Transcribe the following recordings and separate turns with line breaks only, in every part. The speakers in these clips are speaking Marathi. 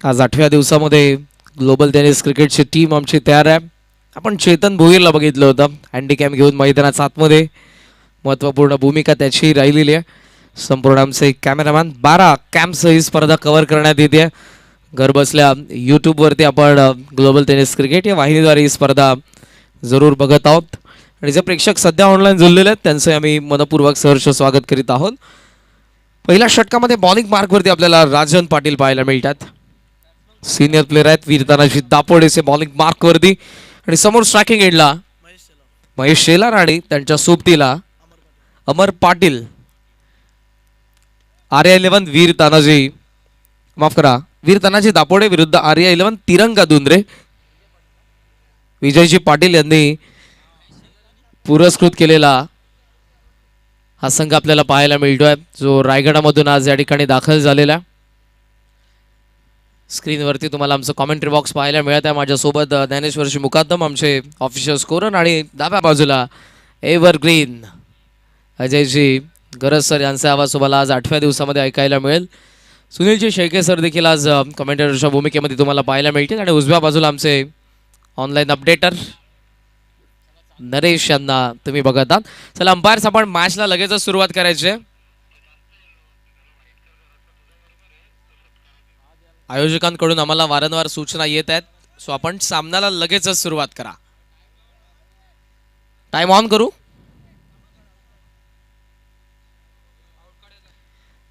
आज 8व्या दिवसामध्ये ग्लोबल टेनिस क्रिकेटची टीम आमची तयार आहे. आपण चेतन भोईरला बघितलं होतं हँडीकॅम घेऊन मैदानात आतमध्ये. महत्त्वपूर्ण भूमिका त्याची राहिलेली आहे. संपूर्ण आमचे कॅमेरामॅन 12 कॅम्प्स ही स्पर्धा कव्हर करण्यात येते. घर बसल्या यूट्यूबवरती आपण ग्लोबल टेनिस क्रिकेट या वाहिनीद्वारे ही स्पर्धा जरूर बघत आहोत. आणि जे प्रेक्षक सध्या ऑनलाईन जुळलेले आहेत त्यांचे आम्ही मनपूर्वक सहर्ष स्वागत करीत आहोत. पहिल्या षटकामध्ये बॉलिंग मार्कवरती आपल्याला राजन पाटील पाहायला मिळतात. सीनियर प्लेयर आहेत. वीर तानाजी दापोडेचे बॉलिंग मार्कवरती. आणि समोर स्ट्रायकिंग एंडला महेश शेलार आणि त्यांच्या सोबतीला अमर पाटील. RI11 वीर तानाजी, माफ करा, वीर तानाजी दापोडे विरुद्ध RI11 तिरंगा दुंद्रे. विजयजी पाटील यांनी पुरस्कृत केलेला हा संघ आपल्याला पाहायला मिळतोय जो रायगडामधून आज या ठिकाणी दाखल झालेला. स्क्रीनवरती तुम्हाला आमचं कॉमेंट्री बॉक्स पाहायला मिळत आहे. माझ्यासोबत ज्ञानेश्वरशी मुकादम आमचे ऑफिशियल स्कोरर आणि डाव्या बाजूला एव्हरग्रीन अजयजी गरज सर यांचा आवाज तुम्हाला आज 8व्या दिवसामध्ये ऐकायला मिळेल. सुनीलजी शेळके सर देखील आज कमेंटेटरच्या भूमिकेमध्ये तुम्हाला पाहायला मिळतील. आणि उजव्या बाजूला आमचे ऑनलाईन अपडेटर नरेश यांना तुम्ही बघत आहात. चला अंपायर्स, आपण मॅचला लगेचच सुरुवात करायची आहे. आयोजकांकडून आम्हाला वारंवार सूचना येत आहेत, सो आपण सामन्याला लगेचच सुरुवात करा. टाइम ऑन करू.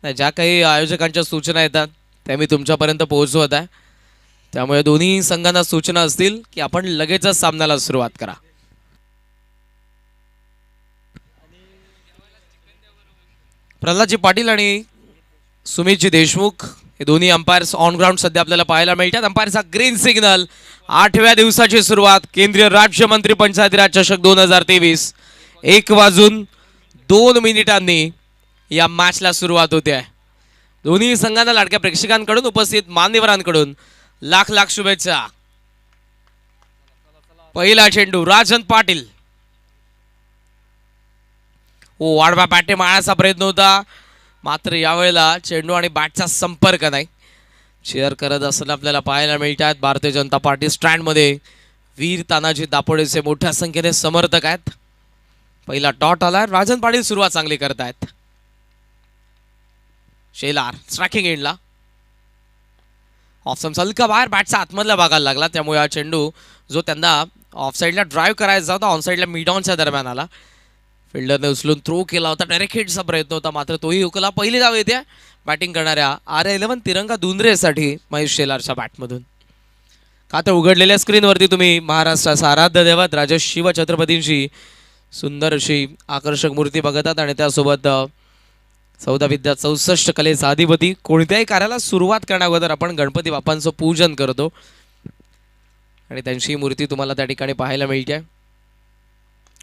नाही, ज्या काही आयोजकांच्या सूचना येतात त्या मी तुमच्यापर्यंत पोहोचवत आहे. त्यामुळे दोन्ही संघांना सूचना असतील की आपण लगेचच सामन्याला सुरुवात करा. प्रल्हादजी पाटील आणि सुमितजी देशमुख हे दोन्ही अंपायर्स ऑन ग्राउंड सध्या आपल्याला पाहायला मिळतात. अंपायरचा ग्रीन सिग्नल. 8व्या दिवसाची सुरुवात केंद्रीय राज्यमंत्री पंचायती राज चषक 2023 1:02 या मॅचला सुरुवात होते आहे. दोन्ही संघांना लाडक्या प्रेक्षकांकडून, उपस्थित मान्यवरांकडून लाख लाख शुभेच्छा. पहिला चेंडू राजन पाटील. ओ, वाढवा बॅटे मारण्याचा प्रयत्न होता, मात्र यावेळेला चेंडू आणि बॅटचा संपर्क नाही. चेअर करत असताना आपल्याला पाहायला मिळतात भारतीय जनता पार्टी स्टँडमध्ये वीर तानाजी दापोडेचे मोठ्या संख्येने समर्थक आहेत. पहिला डॉट आला. राजन पाटील सुरुवात चांगली करतायत. शेलार स्ट्रायकिंग एंडला. ऑफ हलका बाहेर बॅटचा आतमधल्या भागाला लागला, त्यामुळे हा चेंडू जो त्यांना ऑफ साईडला ड्राईव्ह करायचा होता ऑन साईडला मिड ऑनच्या दरम्यान आला. फिल्डरने उचलून थ्रो केला होता. डायरेक्ट हिटचा प्रयत्न होता, मात्र तोही हुकला. पहिली धाव येते बॅटिंग करणाऱ्या RI11 तिरंगा दुंद्रेसाठी महेश शेलारच्या बॅटमधून. खातं उघडलेल्या स्क्रीनवरती तुम्ही महाराष्ट्राचा आराध्य दैवत राजेश शिवछत्रपतींची सुंदर अशी आकर्षक मूर्ती बघत आहात. आणि त्यासोबत 14 विद्या 64 कलेचा अधिपती. कोणत्याही कार्याला सुरुवात करण्याअगोदर आपण गणपती बाप्पांचं पूजन करतो आणि त्यांची मूर्ती तुम्हाला त्या ठिकाणी पाहायला मिळते.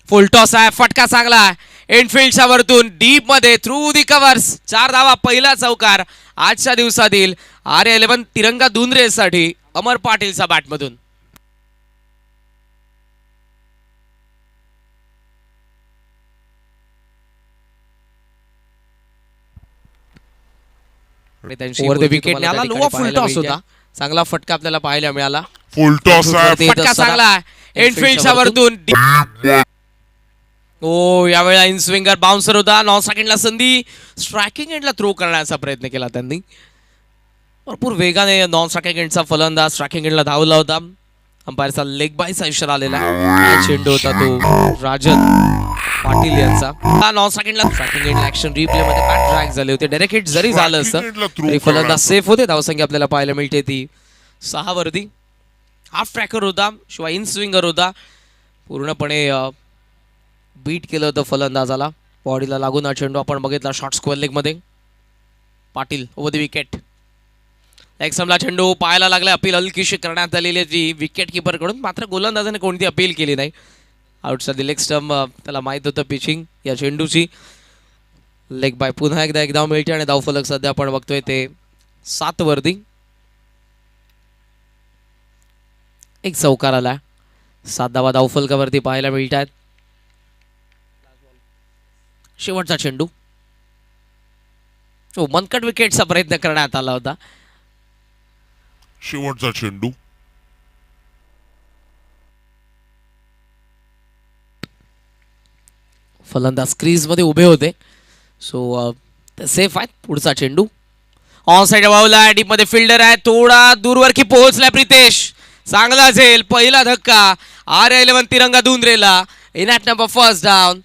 फुल टॉस आहे, फटका चांगला आहे एंडफिल्डच्या वरतून डीप मध्ये थ्रू दी कव्हर्स. 4 धावा, पहिला चौकार आजच्या दिवसातील RI11 तिरंगा दुंद्रेसाठी अमर पाटीलच्या बॅटमधून. विकेट मिळाला. लोवा फुल टॉस होता, चांगला फटका आपल्याला पाहायला मिळाला.
फुल टॉस आहे,
फटका चांगला आहे एंडफिल्डच्या वरतून. ओ, यावेळेला इन स्विंगर बाउन्सर होता. नॉन स्ट्रायकिंगला संधी. स्ट्रायकिंग एंडला थ्रो करण्याचा प्रयत्न केला त्यांनी. भरपूर वेगाने नॉन स्ट्रायकिंग एंडचा फलंदाज स्ट्रायकिंग एंडला धावला होता. अंपायरचा लेग बायचा इशारा आलेला. चेंडू होता तो राजन पाटील यांचा. नॉन स्ट्रायकिंगला स्ट्रायकिंग एंडला ऍक्शन रिप्ले मध्ये बॅट ड्रॅग झाले होते. डायरेक्ट हिट जरी झालं असतं तरी फलंदाज सेफ होते. धावसंख्या आपल्याला पाहायला मिळते ती 6 वरती. हाफ ट्रॅकर होता शिवाय इन स्विंगर होता. पूर्णपणे बीट केलं होतं फलंदाजाला. बॉडीला लागून हा चेंडू आपण बघितला शॉर्ट स्क्वेअर लेग मध्ये. Patil over the wicket. लेगस्टंपला चेंडू पाहायला लागला. अपील हलकीशी करण्यात आलेली ती विकेट किपर कडून, मात्र गोलंदाजाने कोणती अपील केली नाही. आउटचा लेग स्टंप त्याला माहित होतं पिचिंग या चेंडूची. लेग बाय पुन्हा एकदा एक धाव मिळते आणि धावफलक सध्या आपण बघतोय ते 7 वरती. एक चौकार आला. 7 धावा धावफलकावरती पाहायला मिळतात. शेवटचा चेंडू. मनकट विकेटचा प्रयत्न करण्यात आला होता.
शेवटचा चेंडू.
फलंदाज क्रीज मध्ये उभे होते, सो सेफ आहेत. पुढचा चेंडू ऑन साइड वावला, डीप मध्ये फिल्डर आहे, थोडा दूरवर की पोहोचला प्रितेश. चांगला झेल, पहिला धक्का. R11 तिरंगा दुंद्रेला in at number first down.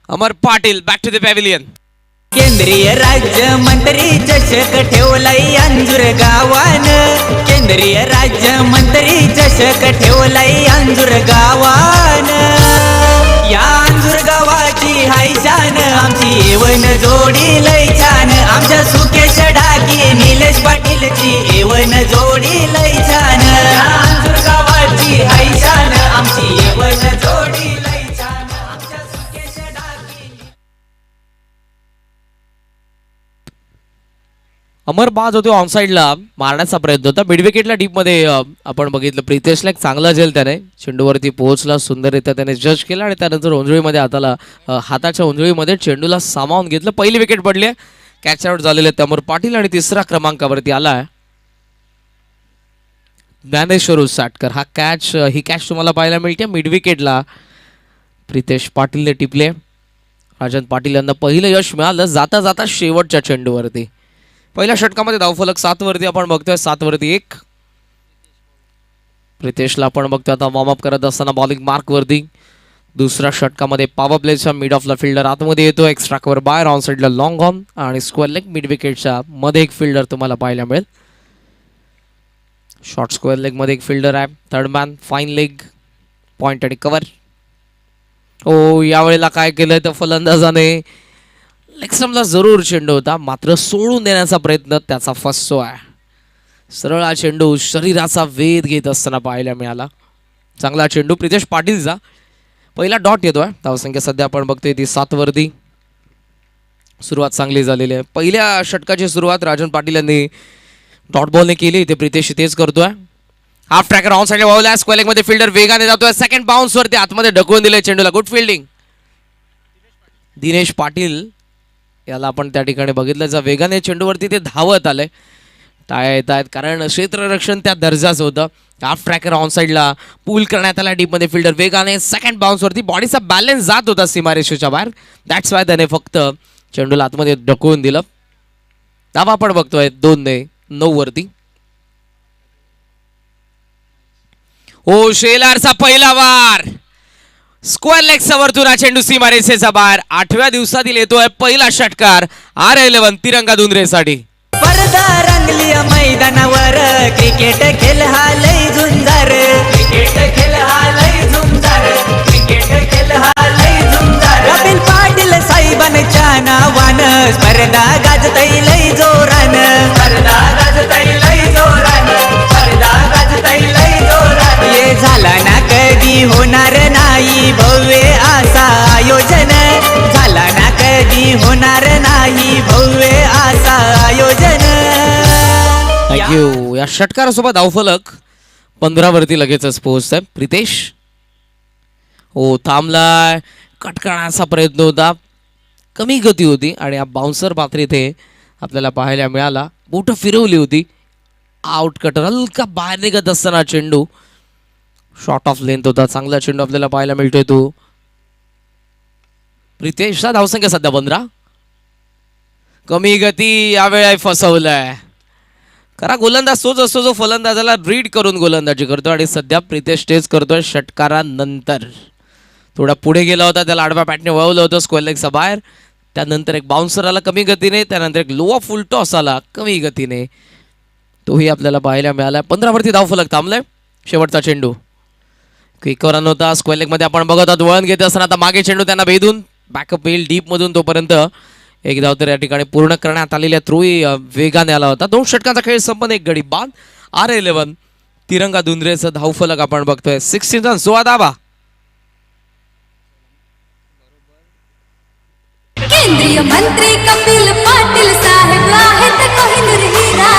Amar Patil back to the pavilion.
केंद्रीय राज्य मंत्री चषक ठेवलाई अंजूर गावान. केंद्रीय राज्य मंत्री चषक ठेवलाई अंजूर गावान. या अंजूर गावाची हाय शान, आमची येवन जोडी लय छान. आमच्या सुकेश ढाकी निलेश पाटीलची येवन जोडी लय छान. या अंजूर गावाची हाय शान, आमची येवन जोडी लय छान. आमच्या सुकेश ढाकी.
अमर बाज होते ऑन साईडला मारण्याचा प्रयत्न होता. मिड विकेटला डीप मध्ये आपण बघितलं प्रितेशला एक चांगला झेल त्याने चेंडूवरती पोहोचला, सुंदररित्या त्याने जज केला आणि त्यानंतर उंजळीमध्ये हाताच्या उंजळीमध्ये चेंडूला सामावून घेतलं. पहिली विकेट पडली आहे, कॅच आउट झालेले अमर पाटील आणि तिसऱ्या क्रमांकावरती आला आहे ज्ञानेश्वर उसाटकर. ही कॅच तुम्हाला पाहायला मिळते मिड विकेटला. प्रितेश पाटीलने टिपले. राजन पाटील यांना पहिलं यश मिळालं जाता जाता शेवटच्या चेंडूवरती. पहिल्या षटकामध्ये धावफलक 7 वरती आपण बघतोय, 7 वरती 1. प्रितेशला आपण बघतोय आता वॉर्मअप करत असताना बॉलिंग मार्क वरती. दुसऱ्या षटकामध्ये पॉवर प्लेचा मिड ऑफला फिल्डर आतमध्ये येतो, एक्स्ट्रा कव्हर बाहेर, ऑन साईडला लॉंग ऑन आणि स्क्वेअर लेग. मिड विकेटच्या मध्ये एक फिल्डर तुम्हाला पाहायला मिळेल. शॉर्ट स्क्वेअर लेग मध्ये एक फिल्डर आहे, third man, fine leg, point आणि कव्हर. ओ यावेळेला काय केलंय तर फलंदाजाने लेगस्टम्पला जरूर चेंडू होता, मात्र सोडून देण्याचा प्रयत्न त्याचा फसतो आहे. सरळ हा चेंडू शरीराचा वेध घेत असताना पाहायला मिळाला. चांगला चेंडू प्रितेश पाटीलचा. पहिला डॉट येतोय. धावसंख्या सध्या आपण बघतोय ती 7 वरती. सुरुवात चांगली झालेली आहे. पहिल्या षटकाची सुरुवात राजन पाटील यांनी डॉट बॉलने केली, इथे प्रितेश तेच करतोय. हाफ ट्रॅकर ऑन साइड वावला, स्क्वेअर लेग मध्ये फिल्डर वेगाने जातोय, सेकंड बाउन्स वरती आतमध्ये ढकलून दिले चेंडूला. गुड फिल्डिंग दिनेश पाटील याला आपण त्या ठिकाणी बघितलं. जर वेगाने चेंडूवरती ते धावत आले, टाळ्या येत आहेत कारण क्षेत्ररक्षण त्या दर्जाचं होतं. हाफ ट्रॅकर ऑन साईडला पूल करण्यात आला, डीपमध्ये फिल्डर वेगाने सेकंड बाउन्सवरती, बॉडीचा बॅलन्स जात होता सीमारेषेच्या बाहेर, दॅट्स वाय त्याने फक्त चेंडूला आतमध्ये ढकलून दिलं. धावा आपण बघतोय 2-9 वरती. ओ शेलारचा पहिला वार, स्क्वेअर लेगचा वरतून हा चेंडू सीमारेषेचा बाहेर. 8व्या दिवसातील येतोय पहिला षटकार R11 तिरंगा दुंद्रेसाठी.
परदा रंगली मैदानावर, क्रिकेट खेळ हा लय झुंजार. क्रिकेट खेळ हा लय झुंजार. क्रिकेट खेळ हा लय झुंजार. कपिल पाटील साहेबांच्या नावान स्पर्धा गाजतय लय जोरान. स्पर्धा गाजतय लय जोरान. स्पर्धा गाजतय लय जोरान. ये झाला ना कधी होणार नाही भव्य असा आयोजन. झाला ना कधी होणार नाही भव्य असा आयोजन.
थँक्यू. या षटकारासोबत धावफलक 15 वरती लगेचच पोहोचतोय. प्रितेश हो थांबलाय, कट करण्याचा प्रयत्न होता, कमी गती होती आणि हा बाउन्सर मात्र इथे आपल्याला पाहायला मिळाला. बोट फिरवली होती, आउट कटर हलका बाहेर निघत असताना चेंडू शॉर्ट ऑफ लेंथ होता. चांगला चेंडू आपल्याला पाहायला मिळतोय तो. प्रितेशचा धावसंख्या सध्या 15. कमी गती यावेळी फसवलाय. खरा गोलंदाज तोच असतो जो फलंदाजाला रीड करून गोलंदाजी करतो आणि सध्या प्रितेश तेच करतोय. षटकारानंतर थोडा पुढे गेला होता, त्याला आडव्या बॅटने वळवलं होतं स्क्वेअर लेगचा बाहेर. त्यानंतर एक बाउन्सर आला कमी गतीने, त्यानंतर एक लो फुल टॉस आला कमी गतीने, तोही आपल्याला पाहायला मिळाला. 15 वरती धावफलक थांबलाय. शेवटचा चेंडू क्विक रन होता. स्क्वेअर लेग मध्ये आपण बघत आहोत वळण घेत असताना आता मागे चेंडू त्यांना भेदून बॅकअप येईल डीप मधून. तोपर्यंत एक धाव तर या ठिकाणी पूर्ण करण्यात आलेल्या थ्रूही वेगाने आला होता. 2 षटकांचा खेळ संपन्न, एक गडी बाद. R11 तिरंगा दुंद्रेचं धावफलक आपण बघतोय 16 रन 16 धावा.
केंद्रीय मंत्री कपिल पाटील साहेब आहेत कोहिनूर हिरा.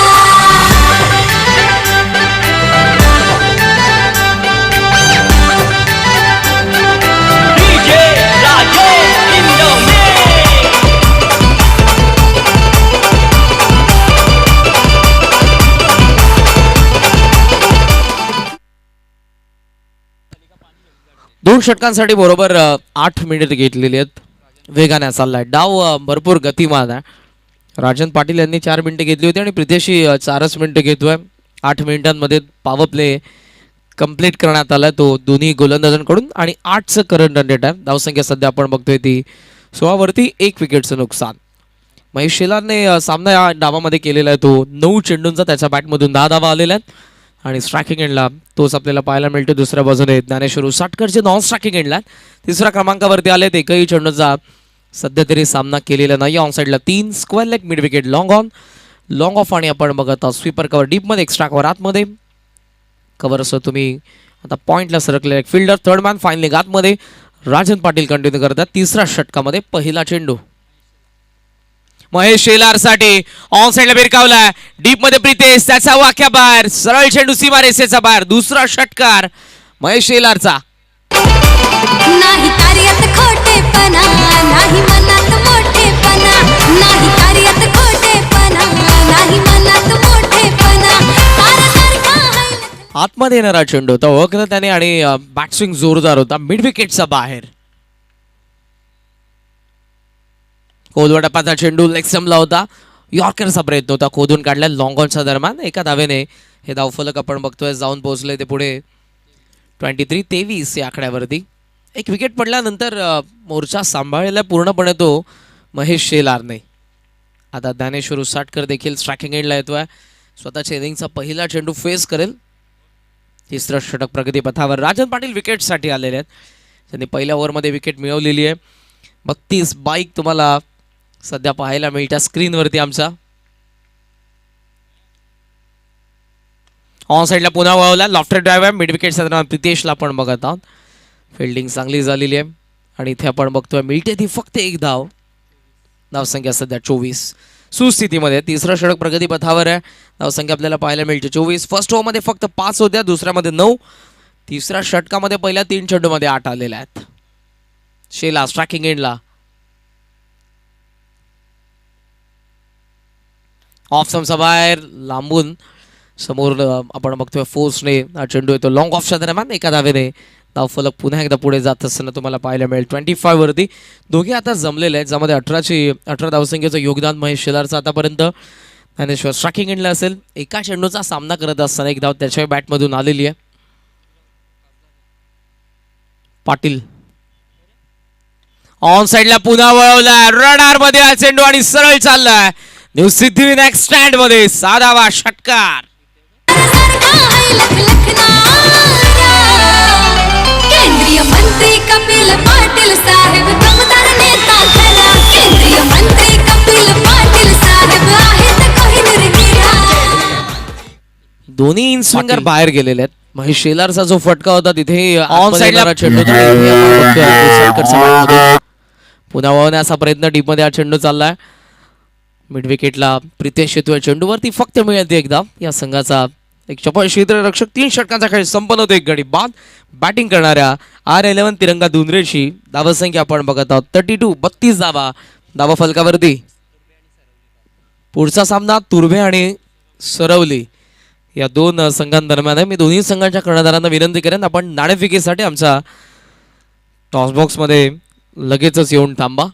2 षटकांसाठी बरोबर 8 मिनिट घेतलेली आहेत. वेगाने चाललाय डाव, भरपूर गतिमान आहे. राजन पाटील यांनी 4 मिनिटं घेतली होती आणि प्रितेशही 4च मिनिटं घेतोय. 8 मिनिटांमध्ये पॉवर प्ले कंप्लीट करण्यात आला तो दोन्ही गोलंदाजांकडून आणि 8चं करंट रन रेट आहे. धावसंख्या सध्या आपण बघतोय ती 16 वरती 1 विकेटचं नुकसान. महेश शेलारने सामना या डावामध्ये केलेला आहे तो 9 चेंडूंचा, त्याच्या बॅटमधून 10 धावा आलेल्या आहेत आणि स्ट्रायकिंग एंडला तोच आपल्याला पाहायला मिळतो. दुसऱ्या बाजूने ज्ञानेश्वर उसाटकरचे नॉन स्ट्रायकिंग एंडला तिसऱ्या क्रमांकावरती आलेत. एकही चेंडूचा सध्या तरी सामना केलेला नाही. ऑन साईडला 3 square leg, mid wicket long on, long off आणि आपण बघत आहोत स्वीपर कव्हर डीपमध्ये, एक्स्ट्रा कव्हर आतमध्ये. कव्हर असं तुम्ही आता पॉईंटला सरकलेला fielder, third man fine leg आतमध्ये. राजन पाटील कंटिन्यू करतात. तिसऱ्या षटकामध्ये पहिला चेंडू महेश शेलारसाठी ऑन साईडला भिरकावलाय, डीप मध्ये प्रितेश, त्याचा वाक्या बाहेर, सरळ चेंडू सीमा रेषेचा बाहेर. दुसरा षटकार महेश शेलारचा.
नाही कार्यात खोटेपणा, नाही मनात मोठेपणा, नाही कार्यात खोटेपणा, नाही मनात मोठेपणा, तारासारखा आहे.
आतमध्ये येणारा चेंडू होता, ओळखलं त्याने आणि बॅटस्विंग जोरदार होता, मिड विकेटचा बाहेर. कोदवडपाचा चेंडू लेग स्टंपला होता, यॉर्करचा प्रयत्न होता, खोदून काढला लॉंग ऑनच्या दरम्यान. एका धावेने हे धावफलक आपण बघतोय जाऊन पोहोचले ते पुढे 23-23 या आकड्यावरती. एक विकेट पडल्यानंतर मोर्चा सांभाळलेला पूर्णपणे तो महेश शेलारने. आता ज्ञानेश्वर उसाटकर देखील स्ट्रायकिंग एंडला येतोय, स्वतःच्या इनिंगचा पहिला चेंडू फेस करेल. तिसरं षटक प्रगतीपथावर. राजन पाटील विकेटसाठी आलेले आहेत, त्यांनी पहिल्या ओव्हरमध्ये विकेट मिळवलेली आहे. 32 बाईक तुम्हाला सध्या पाहायला मिळत्या स्क्रीनवरती आमचा. ऑन साईडला पुन्हा वळवला, लॉफ्टेड ड्राईव्ह आहे, मिड विकेटच्या दरम्यान प्रितेशला आपण बघत आहोत. फिल्डिंग चांगली झालेली आहे आणि इथे आपण बघतोय मिळते ती फक्त एक धाव. धावसंख्या सध्या 24 सुस्थितीमध्ये. तिसरं षटक प्रगतीपथावर आहे, धावसंख्या आपल्याला पाहायला मिळते 24. फर्स्ट ओव्हरमध्ये फक्त 5 होत्या, दुसऱ्यामध्ये 9. तिसऱ्या षटकामध्ये पहिल्या 3 चेंडूमध्ये 8 आलेल्या आहेत. शेला स्ट्रायकिंग एंडला, ऑफ समचा बाहेर, लांबून समोर आपण बघतोय फोर्सने हा चेंडू येतो लॉंग ऑफच्या दरम्यान. एका धावेने धावफलक पुन्हा एकदा पुढे जात असताना तुम्हाला पाहायला मिळेल 25 वरती. दोघे आता जमलेले आहेत, ज्यामध्ये 18 धावसंख्येचं योगदान महेश शेलारचं आतापर्यंत. ज्ञानेश्वर स्ट्रायकिंग एंडला असेल, एका चेंडूचा सामना करत असताना एक धाव त्याच्या बॅटमधून आलेली आहे. पाटील ऑन साईडला पुन्हा वळवलाय, रडार मध्ये हा चेंडू आणि सरळ चाललाय न्यू सिद्धिविनायक स्टँड मध्ये. 6वा षटकार.
तारासारखा आहे लखलखणारा. केंद्रीय मंत्री कपिल पाटील साहेब दमदार नेता खरा. केंद्रीय मंत्री कपिल पाटील साहेब आहेत कोहिनूर हिरा.
दोन्ही इन स्विंगर बाहेर गेलेले आहेत. महेश शेलारचा जो फटका होता तिथे ऑन साईडला चेंडू पुन्हा वळवण्याचा प्रयत्न, डीपमध्ये हा चेंडू चाललाय. मिड विकेटला प्रितेश येतोय, चेंडूवरती फक्त मिळते एकदा. या संघाचा एक चपळ क्षेत्ररक्षक. 3 षटकांचा खेळ संपन्न होतो, एक गडी बाद. बॅटिंग करणाऱ्या R11 तिरंगा दुनरेशी धावसंख्या आपण बघत आहोत 32 धावा धावा फलकावरती. पुढचा सामना तुर्भे आणि सरवली या 2 संघांदरम्यान आहे. मी दोन्ही संघांच्या कर्णधारांना विनंती करेन, आपण नाणेफेकीसाठी आमचा टॉसबॉक्समध्ये लगेचच येऊन थांबा.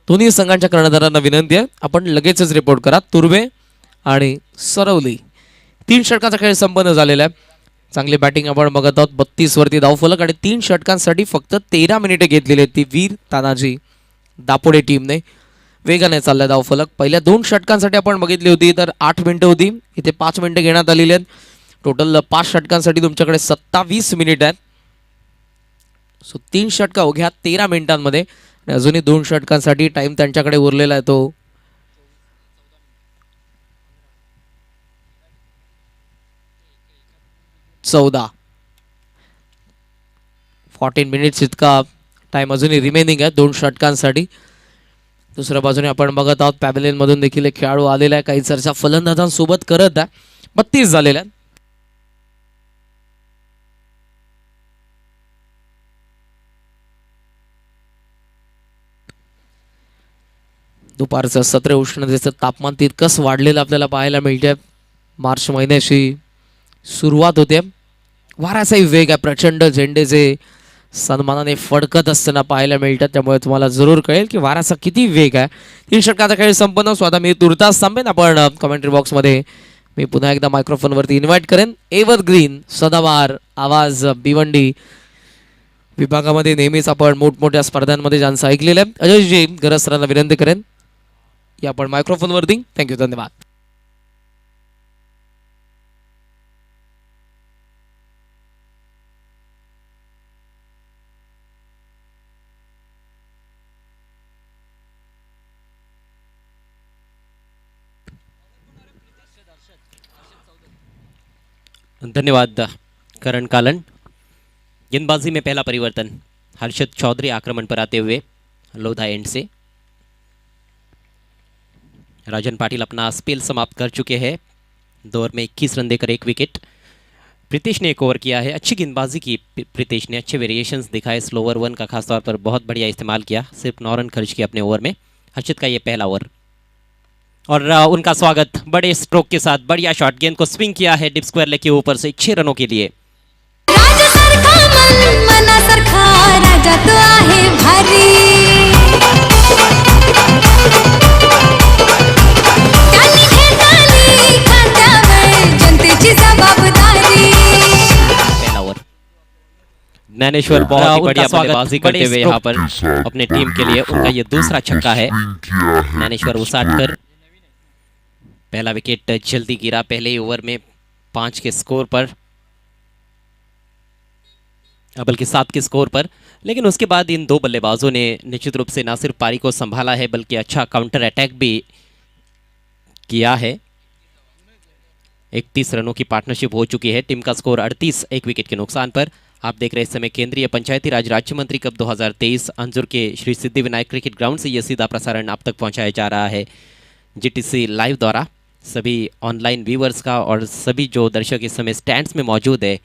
दोन्ही संघांच्या कर्णधारांना विनंती आहे, आपण लगेचच रिपोर्ट करा. तुर्भे आणि सरवली. 3 षटकांचा खेळ संपन्न झालेला आहे. चांगली बॅटिंग आपण बघत आहोत. 32 वरती धावफलक आणि 3 षटकांसाठी फक्त 13 मिनिटे घेतलेली आहेत ती वीर तानाजी दापोडे टीमने. वेगाने चाललाय धावफलक. पहिल्या 2 षटकांसाठी आपण बघितली होती तर 8 मिनिटं होती, इथे 5 मिनिटं घेण्यात आलेली आहेत. टोटल 5 षटकांसाठी तुमच्याकडे 27 मिनिट आहेत. सो 3 षटका अवघ्या 13 मिनिटांमध्ये आणि अजूनही 2 षटकांसाठी टाइम त्यांच्याकडे उरलेला आहे तो 14 मिनिट्स इतका टाइम अजूनही रिमेनिंग आहे 2 षटकांसाठी. दुसऱ्या बाजूने आपण बघत आहोत पॅव्हेलियन मधून देखील एक खेळाडू आलेला आहे, काही चर्चा फलंदाजांसोबत करत आहे. 32 झालेल्या आहेत. दुपारचं सत्र उष्णतेचं तापमान तितकंच वाढलेलं आपल्याला पाहायला मिळते. मार्च महिन्याची सुरुवात होते, वाऱ्याचाही वेग आहे प्रचंड. झेंडे जे सन्मानाने फडकत असताना पाहायला मिळतात. त्यामुळे तुम्हाला जरूर कळेल की वाराचा किती वेग आहे. 3 षटकाचा खेळ संपन्न. स्वतः मी तुर्तास थांबेन. आपण कमेंट्री बॉक्समध्ये मी पुन्हा एकदा मायक्रोफोनवरती इन्व्हाइट करेन. एव्हरग्रीन सदाबहार आवाज भिवंडी विभागामध्ये नेहमीच आपण मोठमोठ्या स्पर्धांमध्ये ज्यांचं ऐकलेलं आहे, अजयजी गरज सरांना विनंती करेन या आपण मायक्रोफोनवरती. थँक्यू, धन्यवाद.
धन्यवाद करण कालन। गेंदबाजी में पहला परिवर्तन, हर्षद चौधरी आक्रमण पर आते हुए लोधा एंड से। राजन पाटिल अपना स्पेल समाप्त कर चुके हैं। 2 ओवर में 21 रन देकर 1 विकेट। प्रीतेश ने 1 ओवर किया है। अच्छी गेंदबाजी की प्रीतेश ने, अच्छे वेरिएशंस दिखाए। स्लोवर 1 का खासतौर पर बहुत बढ़िया इस्तेमाल किया। सिर्फ 9 रन खर्च किए अपने ओवर में। हर्षद का ये पहला ओवर और उनका स्वागत बड़े स्ट्रोक के साथ। बढ़िया शॉट, गेंद को स्विंग किया है डिप स्क्वायर लेग के ऊपर से 6 रनों के लिए।
राजा सरखा मन मना सरखा राजा तो आहे भारी त्यांनी घेतली खात्यावर जनतेची जबाबदारी।
पहला ओवर ज्ञानेश्वर बहुत ही बढ़िया बल्लेबाजी करते हुए यहाँ पर अपने टीम के लिए उनका ये दूसरा छक्का है। ज्ञानेश्वर उसाटकर पहला विकेट जल्दी गिरा पहले ही ओवर में 5 के स्कोर पर, बल्कि 7 के स्कोर पर। लेकिन उसके बाद इन 2 बल्लेबाजों ने निश्चित रूप से ना सिर्फ पारी को संभाला है बल्कि अच्छा काउंटर अटैक भी किया है। 31 रनों की पार्टनरशिप हो चुकी है। टीम का स्कोर 38 1 विकेट के नुकसान पर। आप देख रहे हैं इस समय केंद्रीय पंचायती राज राज्य मंत्री कप 2023 अंजुर के श्री सिद्धिविनायक क्रिकेट ग्राउंड से यह सीधा प्रसारण आप तक पहुंचाया जा रहा है जीटीसी लाइव द्वारा। सभी ऑनलाइन व्यूअर्स का और सभी जो दर्शक इस समय स्टैंड्स में मौजूद है,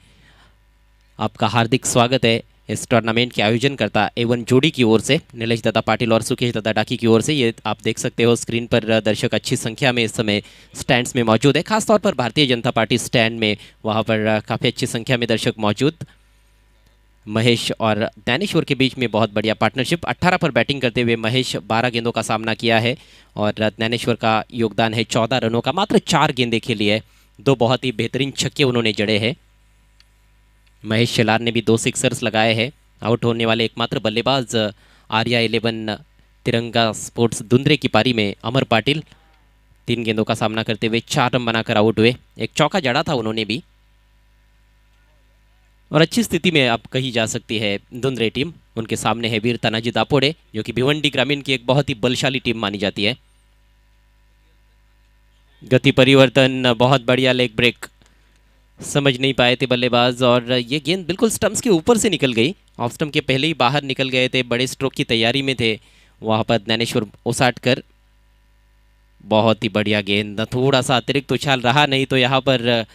आपका हार्दिक स्वागत है इस टूर्नामेंट के आयोजन करता A1 जोड़ी की ओर से, नीलेश दत्ता पाटिल और सुकेश दत्ता डाकी की ओर से। ये आप देख सकते हो स्क्रीन पर दर्शक अच्छी संख्या में इस समय स्टैंड्स में मौजूद है। खासतौर पर भारतीय जनता पार्टी स्टैंड में वहाँ पर काफ़ी अच्छी संख्या में दर्शक मौजूद। महेश और ज्ञानेश्वर के बीच में बहुत बढ़िया पार्टनरशिप। 18 पर बैटिंग करते हुए महेश 12 गेंदों का सामना किया है और ज्ञानेश्वर का योगदान है 14 रनों का। मात्र 4 गेंदें खेली है। 2 बहुत ही बेहतरीन छक्के उन्होंने जड़े हैं। महेश शेलार ने भी 2 सिक्सर्स लगाए हैं। आउट होने वाले एकमात्र बल्लेबाज आर्या 11 तिरंगा स्पोर्ट्स दुंद्रे की पारी में अमर पाटिल 3 गेंदों का सामना करते हुए 4 रन बनाकर आउट हुए। एक चौका जड़ा था उन्होंने भी और अच्छी स्थिति में अब कही जा सकती है दुंद्रे टीम। उनके सामने है वीर तानाजी दापोड़े जो कि भिवंडी ग्रामीण की एक बहुत ही बलशाली टीम मानी जाती है। गति परिवर्तन, बहुत बढ़िया लेग ब्रेक, समझ नहीं पाए थे बल्लेबाज और ये गेंद बिल्कुल स्टंप्स के ऊपर से निकल गई। ऑफ स्टंप के पहले ही बाहर निकल गए थे, बड़े स्ट्रोक की तैयारी में थे। वहाँ पर ज्ञानेश्वर उसाटकर बहुत ही बढ़िया गेंद, थोड़ा सा अतिरिक्त उछाल रहा, नहीं तो यहाँ पर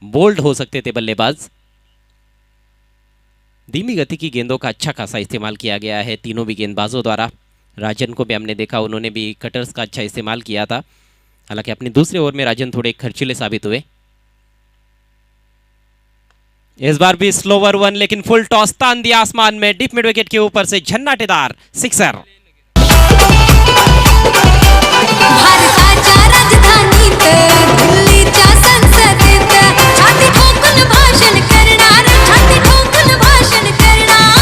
बोल्ड हो सकते थे बल्लेबाज। धीमी गति की गेंदों का अच्छा खासा इस्तेमाल किया गया है तीनों भी गेंदबाजों द्वारा। राजन को भी हमने देखा, उन्होंने भी कटर्स का अच्छा इस्तेमाल किया था। हालांकि अपने दूसरे ओवर में राजन थोड़े खर्चीले साबित हुए। इस बार भी स्लोवर 1 लेकिन फुल टॉस तान दिया आसमान में डीप मिड विकेट के ऊपर से झन्नाटेदार सिक्सर।
भारताच्या राजधानीत दिल्लीच्या संसदेत छाती ठोकून भाषण करणार, छाती ठोकून भाषण करणार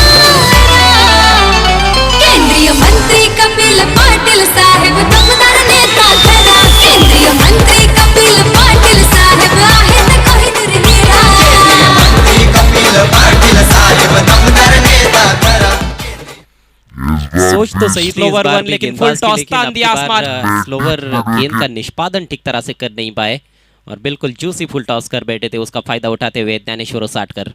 केंद्रीय मंत्री कपिल पाटील साहेब दमदार नेता खरा। केंद्रीय मंत्री कपिल पाटील साहेब आहेत कोहिनूर हिरा। केंद्रीय मंत्री कपिल पाटील साहेब दमदार नेता खरा।
सोच तो सही थी स्लोवर 1 लेकिन फुल टॉस तान दिया आसमान। स्लोवर गेंद का निष्पादन ठीक तरह से कर नहीं पाए और बिल्कुल जूसी फुल टॉस कर बैठे थे। उसका फायदा उठाते हुए ज्ञानेश्वर उसाटकर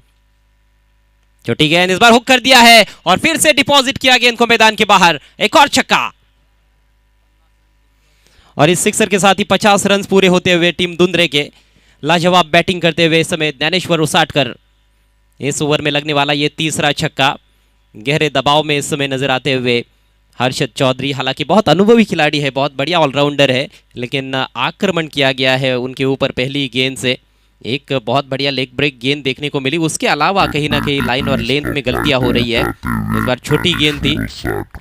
छोटी गेंद इस बार हुक कर दिया है और फिर से डिपॉजिट किया गेंद को मैदान के बाहर। एक और छक्का और इस सिक्सर के साथ ही 50 रन पूरे होते हुए टीम दुंद्रे के लाजवाब बैटिंग करते हुए इस समय ज्ञानेश्वर उसाटकर। इस ओवर में लगने वाला ये तीसरा छक्का। गहरे दबाव में इस समय नजर आते हुए हर्षद चौधरी, हालांकि बहुत अनुभवी खिलाड़ी है, बहुत बढ़िया ऑलराउंडर है, लेकिन आक्रमण किया गया है उनके ऊपर पहली गेंद से। एक बहुत बढ़िया लेग ब्रेक गेंद देखने को मिली, उसके अलावा कहीं ना कहीं लाइन और लेंथ में गलतियां हो रही है। इस बार छोटी गेंद थी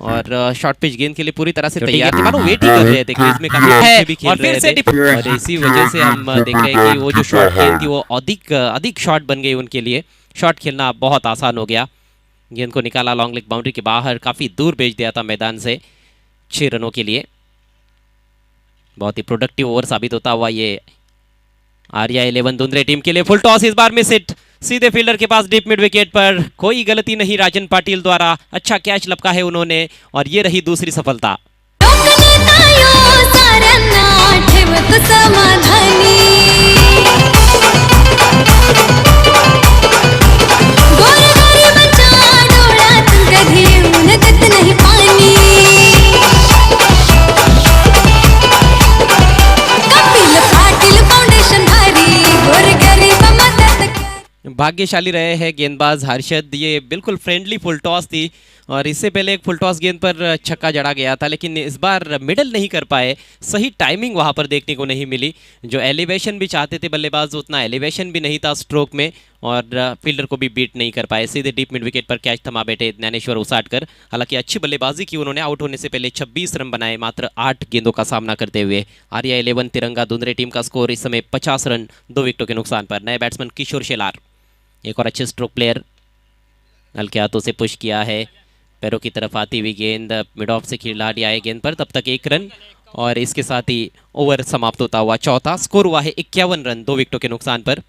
और शॉर्ट पिच गेंद के लिए पूरी तरह से तैयार थे, मानो वेट ही कर रहे थे, क्रीज में काफी अच्छे भी खेल रहे थे और इसी वजह से हम देख रहे हैं कि वो जो शॉर्ट गेंद थी वो अधिक शॉट बन गई उनके लिए। शॉट खेलना बहुत आसान हो गया। गेंद को निकाला लॉन्ग लेग बाउंड्री के बाहर, काफी दूर भेज दिया था मैदान से 6 रनों के लिए। बहुत ही प्रोडक्टिव ओवर साबित होता हुआ ये आर्या 11 दुंद्रे टीम के लिए। फुल टॉस इस बार मिस हिट, सीधे फील्डर के पास डीप मिड विकेट पर, कोई गलती नहीं राजन पाटिल द्वारा, अच्छा कैच लपका है उन्होंने और ये रही दूसरी सफलता। भाग्यशाली रहे हैं गेंदबाज हर्षद, ये बिल्कुल फ्रेंडली फुल टॉस थी और इससे पहले एक फुल टॉस गेंद पर छक्का जड़ा गया था, लेकिन इस बार मिडल नहीं कर पाए, सही टाइमिंग वहां पर देखने को नहीं मिली। जो एलिवेशन भी चाहते थे बल्लेबाज उतना एलिवेशन भी नहीं था स्ट्रोक में और फील्डर को भी बीट नहीं कर पाए। सीधे डीप मिड विकेट पर कैच थमा बैठे ज्ञानेश्वर उसाटकर। हालांकि अच्छी बल्लेबाजी की उन्होंने, आउट होने से पहले 26 रन बनाए मात्र 8 गेंदों का सामना करते हुए। आर्या 11 तिरंगा दुंद्रे टीम का स्कोर इस समय 50 रन 2 विकेटों के नुकसान पर। नए बैट्समैन किशोर शेलार, एक और अच्छे स्ट्रोक प्लेयर, हल्के हाथों से पुश किया है, पैरों की तरफ आती हुई गेंद मिड ऑफ से खिलाड़ी आए गेंद पर, तब तक 1 रन और इसके साथ ही ओवर समाप्त होता हुआ चौथा। स्कोर हुआ है 51 रन 2 विकेटों के नुकसान पर।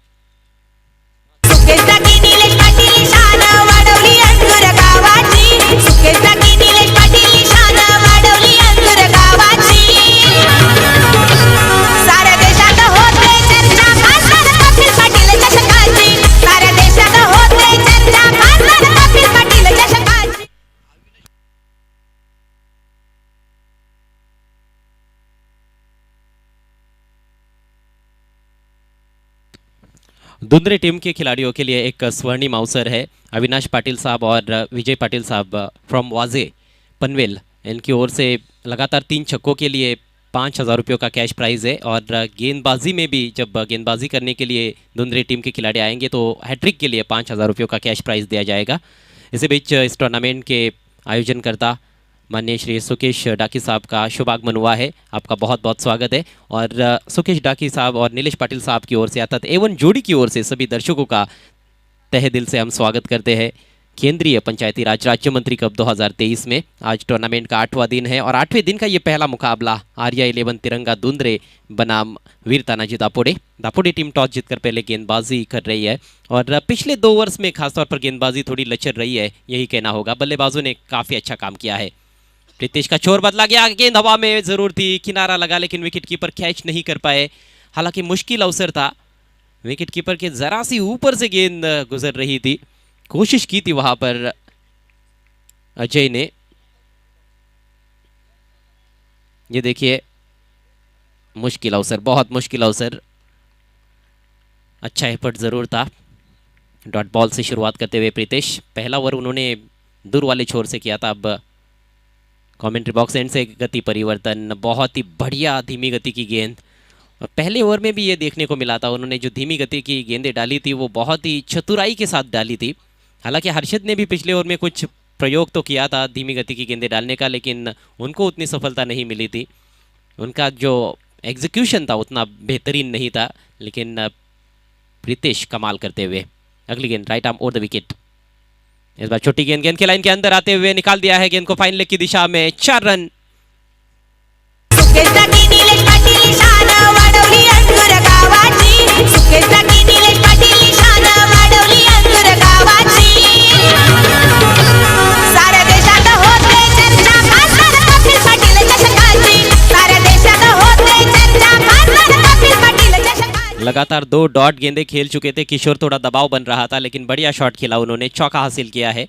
दुंद्रे टीम के खिलाड़ियों के लिए एक स्वर्णिम अवसर है। अविनाश पाटिल साहब और विजय पाटिल साहब फ्रॉम वाजे पनवेल, इनकी ओर से लगातार 3 छक्कों के लिए 5,000 रुपयों का कैश प्राइज़ है और गेंदबाजी में भी जब गेंदबाजी करने के लिए दुंद्रे टीम के खिलाड़ी आएंगे तो हैट्रिक के लिए 5,000 रुपयों का कैश प्राइज़ दिया जाएगा। इसी बीच इस टूर्नामेंट के आयोजनकर्ता माननीय श्री सुकेश डाकी साहब का शुभागमन हुआ है, आपका बहुत बहुत स्वागत है। और सुकेश डाकी साहब और नीलेश पाटिल साहब की ओर से अर्थात एवन जोड़ी की ओर से सभी दर्शकों का तहे दिल से हम स्वागत करते हैं केंद्रीय पंचायती राज राज्य मंत्री कप 2023 में। आज टूर्नामेंट का 8वां दिन है और 8वें दिन का ये पहला मुकाबला आर्या 11 तिरंगा दुंद्रे बनाम वीर तानाजी दापोडे। दापोडे टीम टॉस जीतकर पहले गेंदबाजी कर रही है और पिछले 2 ओवर्स में खासतौर पर गेंदबाजी थोड़ी लचर रही है, यही कहना होगा। बल्लेबाजों ने काफ़ी अच्छा काम किया है। प्रीतेश का छोर बदला गया, गेंद हवा में जरूर थी, किनारा लगा लेकिन विकेट कीपर कैच नहीं कर पाए। हालांकि मुश्किल अवसर था, विकेट कीपर के जरा सी ऊपर से गेंद गुजर रही थी, कोशिश की थी वहां पर अजय ने। ये देखिए मुश्किल अवसर, बहुत मुश्किल अवसर, अच्छा एफर्ट जरूर था। डॉट बॉल से शुरुआत करते हुए प्रीतेश, पहला ओवर उन्होंने दूर वाले छोर से किया था। अब कमेंट्री बॉक्स एंड से गति परिवर्तन, बहुत ही बढ़िया धीमी गति की गेंद। पहले ओवर में भी ये देखने को मिला था, उन्होंने जो धीमी गति की गेंदें डाली थी वो बहुत ही चतुराई के साथ डाली थी। हालांकि हर्षद ने भी पिछले ओवर में कुछ प्रयोग तो किया था धीमी गति की गेंदें डालने का, लेकिन उनको उतनी सफलता नहीं मिली थी। उनका जो एग्जीक्यूशन था उतना बेहतरीन नहीं था, लेकिन प्रीतेश कमाल करते हुए। अगली गेंद right arm over the wicket, इस बार छोटी गेंद, गेंद के लाइन के अंदर आते हुए निकाल दिया है गेंद को फाइन लेग की दिशा में। 4 रन। लगातार 2 डॉट गेंदें खेल चुके थे किशोर, थोड़ा दबाव बन रहा था लेकिन बढ़िया शॉट खेला उन्होंने, चौका हासिल किया है।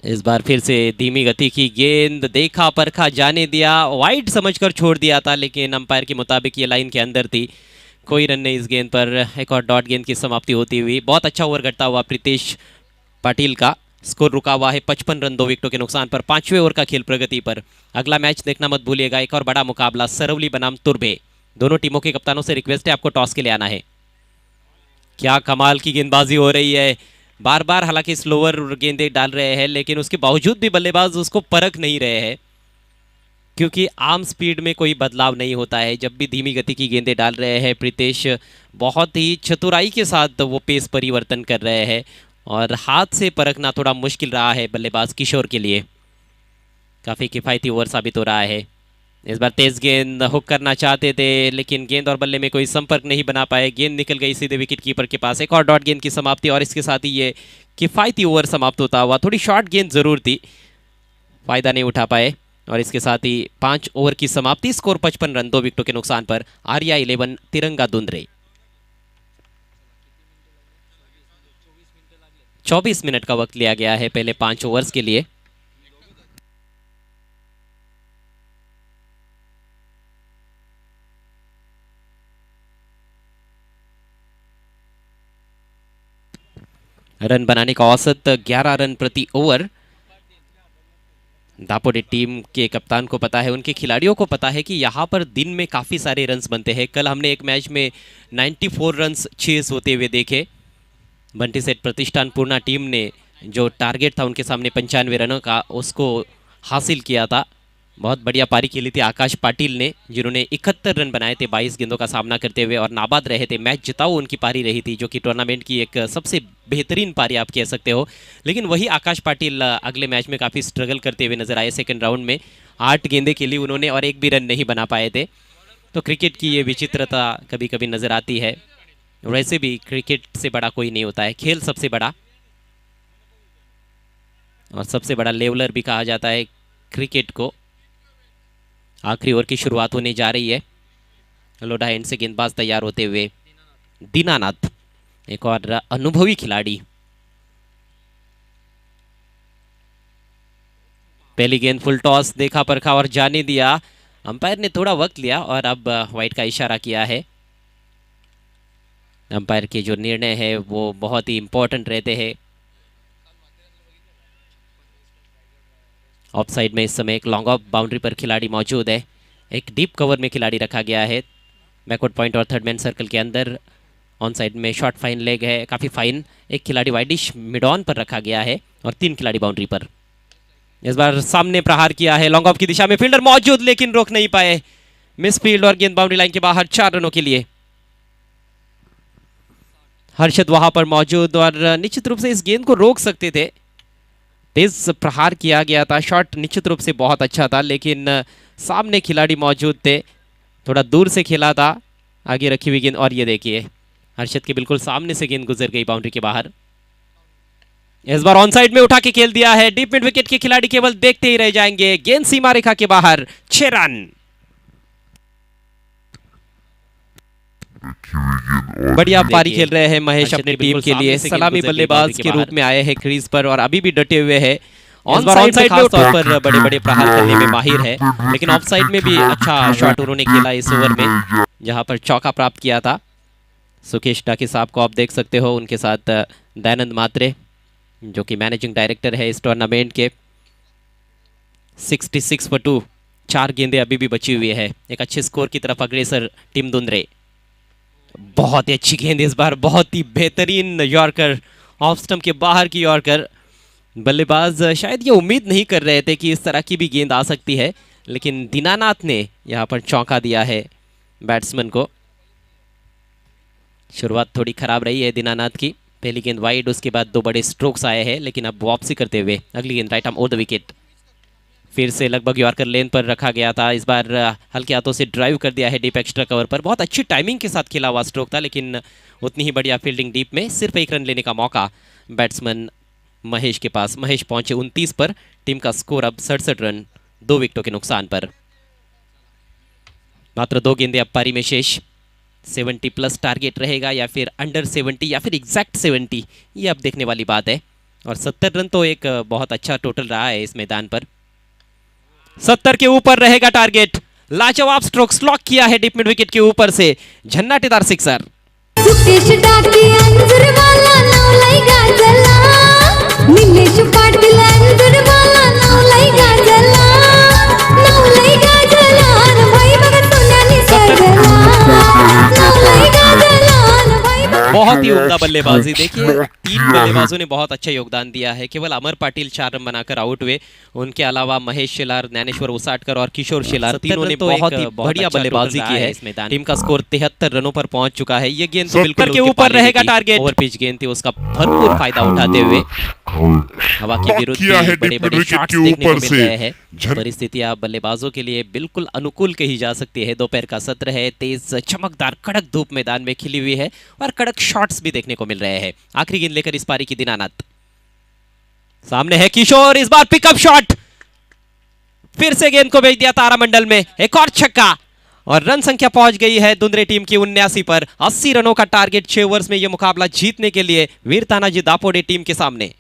इस बार फिर से धीमी गति की गेंद, देखा परखा जाने दिया, वाइड समझकर छोड़ दिया था लेकिन अंपायर के मुताबिक ये लाइन के अंदर थी, कोई रन नहीं इस गेंद पर। एक और डॉट गेंद की समाप्ति होती हुई। बहुत अच्छा ओवर करता हुआ प्रीतेश पाटिल का, स्कोर रुका हुआ है 55 रन 2 विकेटों के नुकसान पर। 5वें ओवर का खेल प्रगति पर। अगला मैच देखना मत भूलिएगा, एक और बड़ा मुकाबला सरवली बनाम तुर्बे। दोनों टीमों के कप्तानों से रिक्वेस्ट है आपको टॉस के लिए आना है। क्या कमाल की गेंदबाजी हो रही है, बार बार हालांकि स्लोअर गेंदें डाल रहे हैं लेकिन उसके बावजूद भी बल्लेबाज उसको परख नहीं रहे हैं, क्योंकि आम स्पीड में कोई बदलाव नहीं होता है। जब भी धीमी गति की गेंदें डाल रहे हैं प्रीतेश बहुत ही चतुराई के साथ वो पेस परिवर्तन कर रहे हैं और हाथ से परखना थोड़ा मुश्किल रहा है बल्लेबाज किशोर के लिए। काफ़ी किफ़ायती ओवर साबित हो रहा है। इस बार तेज गेंद हुक करना चाहते थे लेकिन गेंद और बल्ले में कोई संपर्क नहीं बना पाए, गेंद निकल गई सीधे विकेट कीपर के पास। एक और डॉट गेंद की समाप्ति और इसके साथ ही ये किफ़ायती ओवर समाप्त होता हुआ। थोड़ी शॉर्ट गेंद ज़रूर थी, फ़ायदा नहीं उठा पाए और इसके साथ ही 5 ओवर की समाप्ति। स्कोर 55 रन 2 विकेटों के नुकसान पर। आर्या 11 तिरंगा दुंदरे। 24 मिनट का वक्त लिया गया है पहले 5 ओवर्स के लिए। रन बनाने का औसत 11 रन प्रति ओवर। दापोडी टीम के कप्तान को पता है, उनके खिलाड़ियों को पता है कि यहाँ पर दिन में काफ़ी सारे रन्स बनते हैं। कल हमने एक मैच में 94 रन्स चेस होते हुए देखे। बंटी सेठ प्रतिष्ठान पूर्णा टीम ने जो टारगेट था उनके सामने 95 रनों का, उसको हासिल किया था। बहुत बढ़िया पारी खेली थी आकाश पाटिल ने, जिन्होंने 71 रन बनाए थे 22 गेंदों का सामना करते हुए और नाबाद रहे थे। मैच जिताओ उनकी पारी रही थी, जो कि टूर्नामेंट की एक सबसे बेहतरीन पारी आप कह सकते हो। लेकिन वही आकाश पाटिल अगले मैच में काफ़ी स्ट्रगल करते हुए नजर आए। सेकंड राउंड में 8 गेंदें खेली उन्होंने और एक भी रन नहीं बना पाए थे। तो क्रिकेट की ये विचित्रता कभी कभी नजर आती है। वैसे भी क्रिकेट से बड़ा कोई नहीं होता है, खेल सबसे बड़ा और सबसे बड़ा लेवलर भी कहा जाता है क्रिकेट को। आखिरी ओवर की शुरुआत होने जा रही है। लोढ़ा एंड से गेंदबाज तैयार होते हुए। दीनानाथ एक और अनुभवी खिलाड़ी। पहली गेंद फुल टॉस, देखा परखा और जाने दिया। अंपायर ने थोड़ा वक्त लिया और अब वाइड का इशारा किया है। अंपायर के जो निर्णय है वो बहुत ही इंपॉर्टेंट रहते हैं। ऑफ साइड में इस समय एक लॉन्ग ऑफ बाउंड्री पर खिलाड़ी मौजूद है। एक डीप कवर में खिलाड़ी रखा गया है बैकवर्ड पॉइंट और थर्ड मैन सर्कल के अंदर। ऑन साइड में शॉर्ट फाइन लेग है, काफ़ी फाइन। एक खिलाड़ी वाइडिश मिड ऑन पर रखा गया है और 3 खिलाड़ी बाउंड्री पर। इस बार सामने प्रहार किया है लॉन्ग ऑफ की दिशा में, फील्डर मौजूद लेकिन रोक नहीं पाए। मिस फील्ड और गेंद बाउंड्री लाइन के बाहर 4 रनों के लिए। हर्षद वहां पर मौजूद और निश्चित रूप से इस गेंद को रोक सकते थे। तेज प्रहार किया गया था, शॉट निश्चित रूप से बहुत अच्छा था लेकिन सामने खिलाड़ी मौजूद थे। थोड़ा दूर से खेला था आगे रखी हुई गेंद और ये देखिए हर्षद के बिल्कुल सामने से गेंद गुजर गई बाउंड्री के बाहर। इस बार ऑन साइड में उठा के खेल दिया है। डीप मिड विकेट के खिलाड़ी केवल देखते ही रह जाएंगे। गेंद सीमा रेखा के बाहर, 6 रन। बढ़िया पारी खेल रहे हैं महेश अपनी टीम के लिए। सलामी बल्लेबाज के रूप में आए हैं क्रीज पर और अभी भी डटे हुए हैं। ऑन साइड में खास तौर पर बड़े बड़े प्रहार करने में माहिर है, लेकिन ऑफ साइड में भी अच्छा शॉट उन्होंने खेला इस ओवर में, जहां पर चौका प्राप्त किया था। सुकेश डाके साहब को आप देख सकते हो, उनके साथ दयानंद मात्रे जो कि मैनेजिंग डायरेक्टर है इस टूर्नामेंट के। 66 for 2, 4 गेंदें अभी भी बची हुई है। एक अच्छे स्कोर की तरफ अग्रसर टीम दुंदरे। बहुत ही अच्छी गेंद इस बार, बहुत ही बेहतरीन यॉर्कर, ऑफ स्टंप के बाहर की यॉर्कर। बल्लेबाज शायद ये उम्मीद नहीं कर रहे थे कि इस तरह की भी गेंद आ सकती है, लेकिन दीनानाथ ने यहाँ पर चौंका दिया है बैट्समैन को। शुरुआत थोड़ी खराब रही है दीनानाथ की। पहली गेंद वाइड, उसके बाद 2 बड़े स्ट्रोक्स आए हैं, लेकिन अब वापसी करते हुए अगली गेंद right arm over the wicket. फिर से लगभग यॉर्कर लेन पर रखा गया था। इस बार हल्के हाथों से ड्राइव कर दिया है डीप एक्स्ट्रा कवर पर। बहुत अच्छी टाइमिंग के साथ खेला हुआ स्ट्रोक था, लेकिन उतनी ही बढ़िया फील्डिंग डीप में। सिर्फ 1 रन लेने का मौका बैट्समैन महेश के पास। महेश पहुंचे 29 पर। टीम का स्कोर अब 67 रन 2 विकेटों के नुकसान पर। मात्र 2 गेंदें अब पारी में शेष। 70 प्लस टारगेट रहेगा या फिर अंडर 70 या फिर एग्जैक्ट 70, ये अब देखने वाली बात है। और 70 रन तो एक बहुत अच्छा टोटल रहा है इस मैदान पर। 70 के ऊपर रहेगा टारगेट। लाजवाब स्ट्रोक लॉक किया है डीप मिड विकेट के ऊपर से, झन्नाटेदार सिक्सर।
सुकेश डाके अंजुरवाला नवलाई गाजला, निलेश पाटील अंजुरवाला नवलाई गाजला, नवलाई गाजला, भाई बघा सोन्याने सजला।
बहुत ही उम्दा बल्लेबाजी। देखिए 3 बल्लेबाजों ने बहुत अच्छा योगदान दिया है। केवल अमर पाटिल 4 रन बनाकर आउट हुए, उनके अलावा महेश शेलार, ज्ञानेश्वर उसाटकर और किशोर शेलार तीनों ने बहुत ही बढ़िया बल्लेबाजी की है इस मैदान। टीम का स्कोर 73 रनों पर पहुंच चुका है। ये गेंद तो बिल्कुल के ऊपर रहेगा टारगेट। ओवर पिच गेंद थी, उसका भरपूर फायदा उठाते हुए हवा के विरुद्ध बड़े बड़े शॉट्स देखने को मिल रहे हैं। परिस्थितियां बल्लेबाजों के लिए बिल्कुल अनुकूल कही जा सकती है। दोपहर का सत्र है, तेज चमकदार कड़क धूप मैदान में खिली हुई है और कड़क शॉट्स भी देखने को मिल रहे हैं। आखिरी गेंद लेकर इस पारी की दीनानाथ सामने है किशोर, इस बार पिकअप शॉट, फिर से गेंद को भेज दिया तारामंडल में, एक और छक्का और रन संख्या पहुंच गई है दुंदरे टीम की 79 पर। 80 रनों का टारगेट 6 ओवर्स में यह मुकाबला जीतने के लिए वीर तानाजी दापोडे टीम के सामने।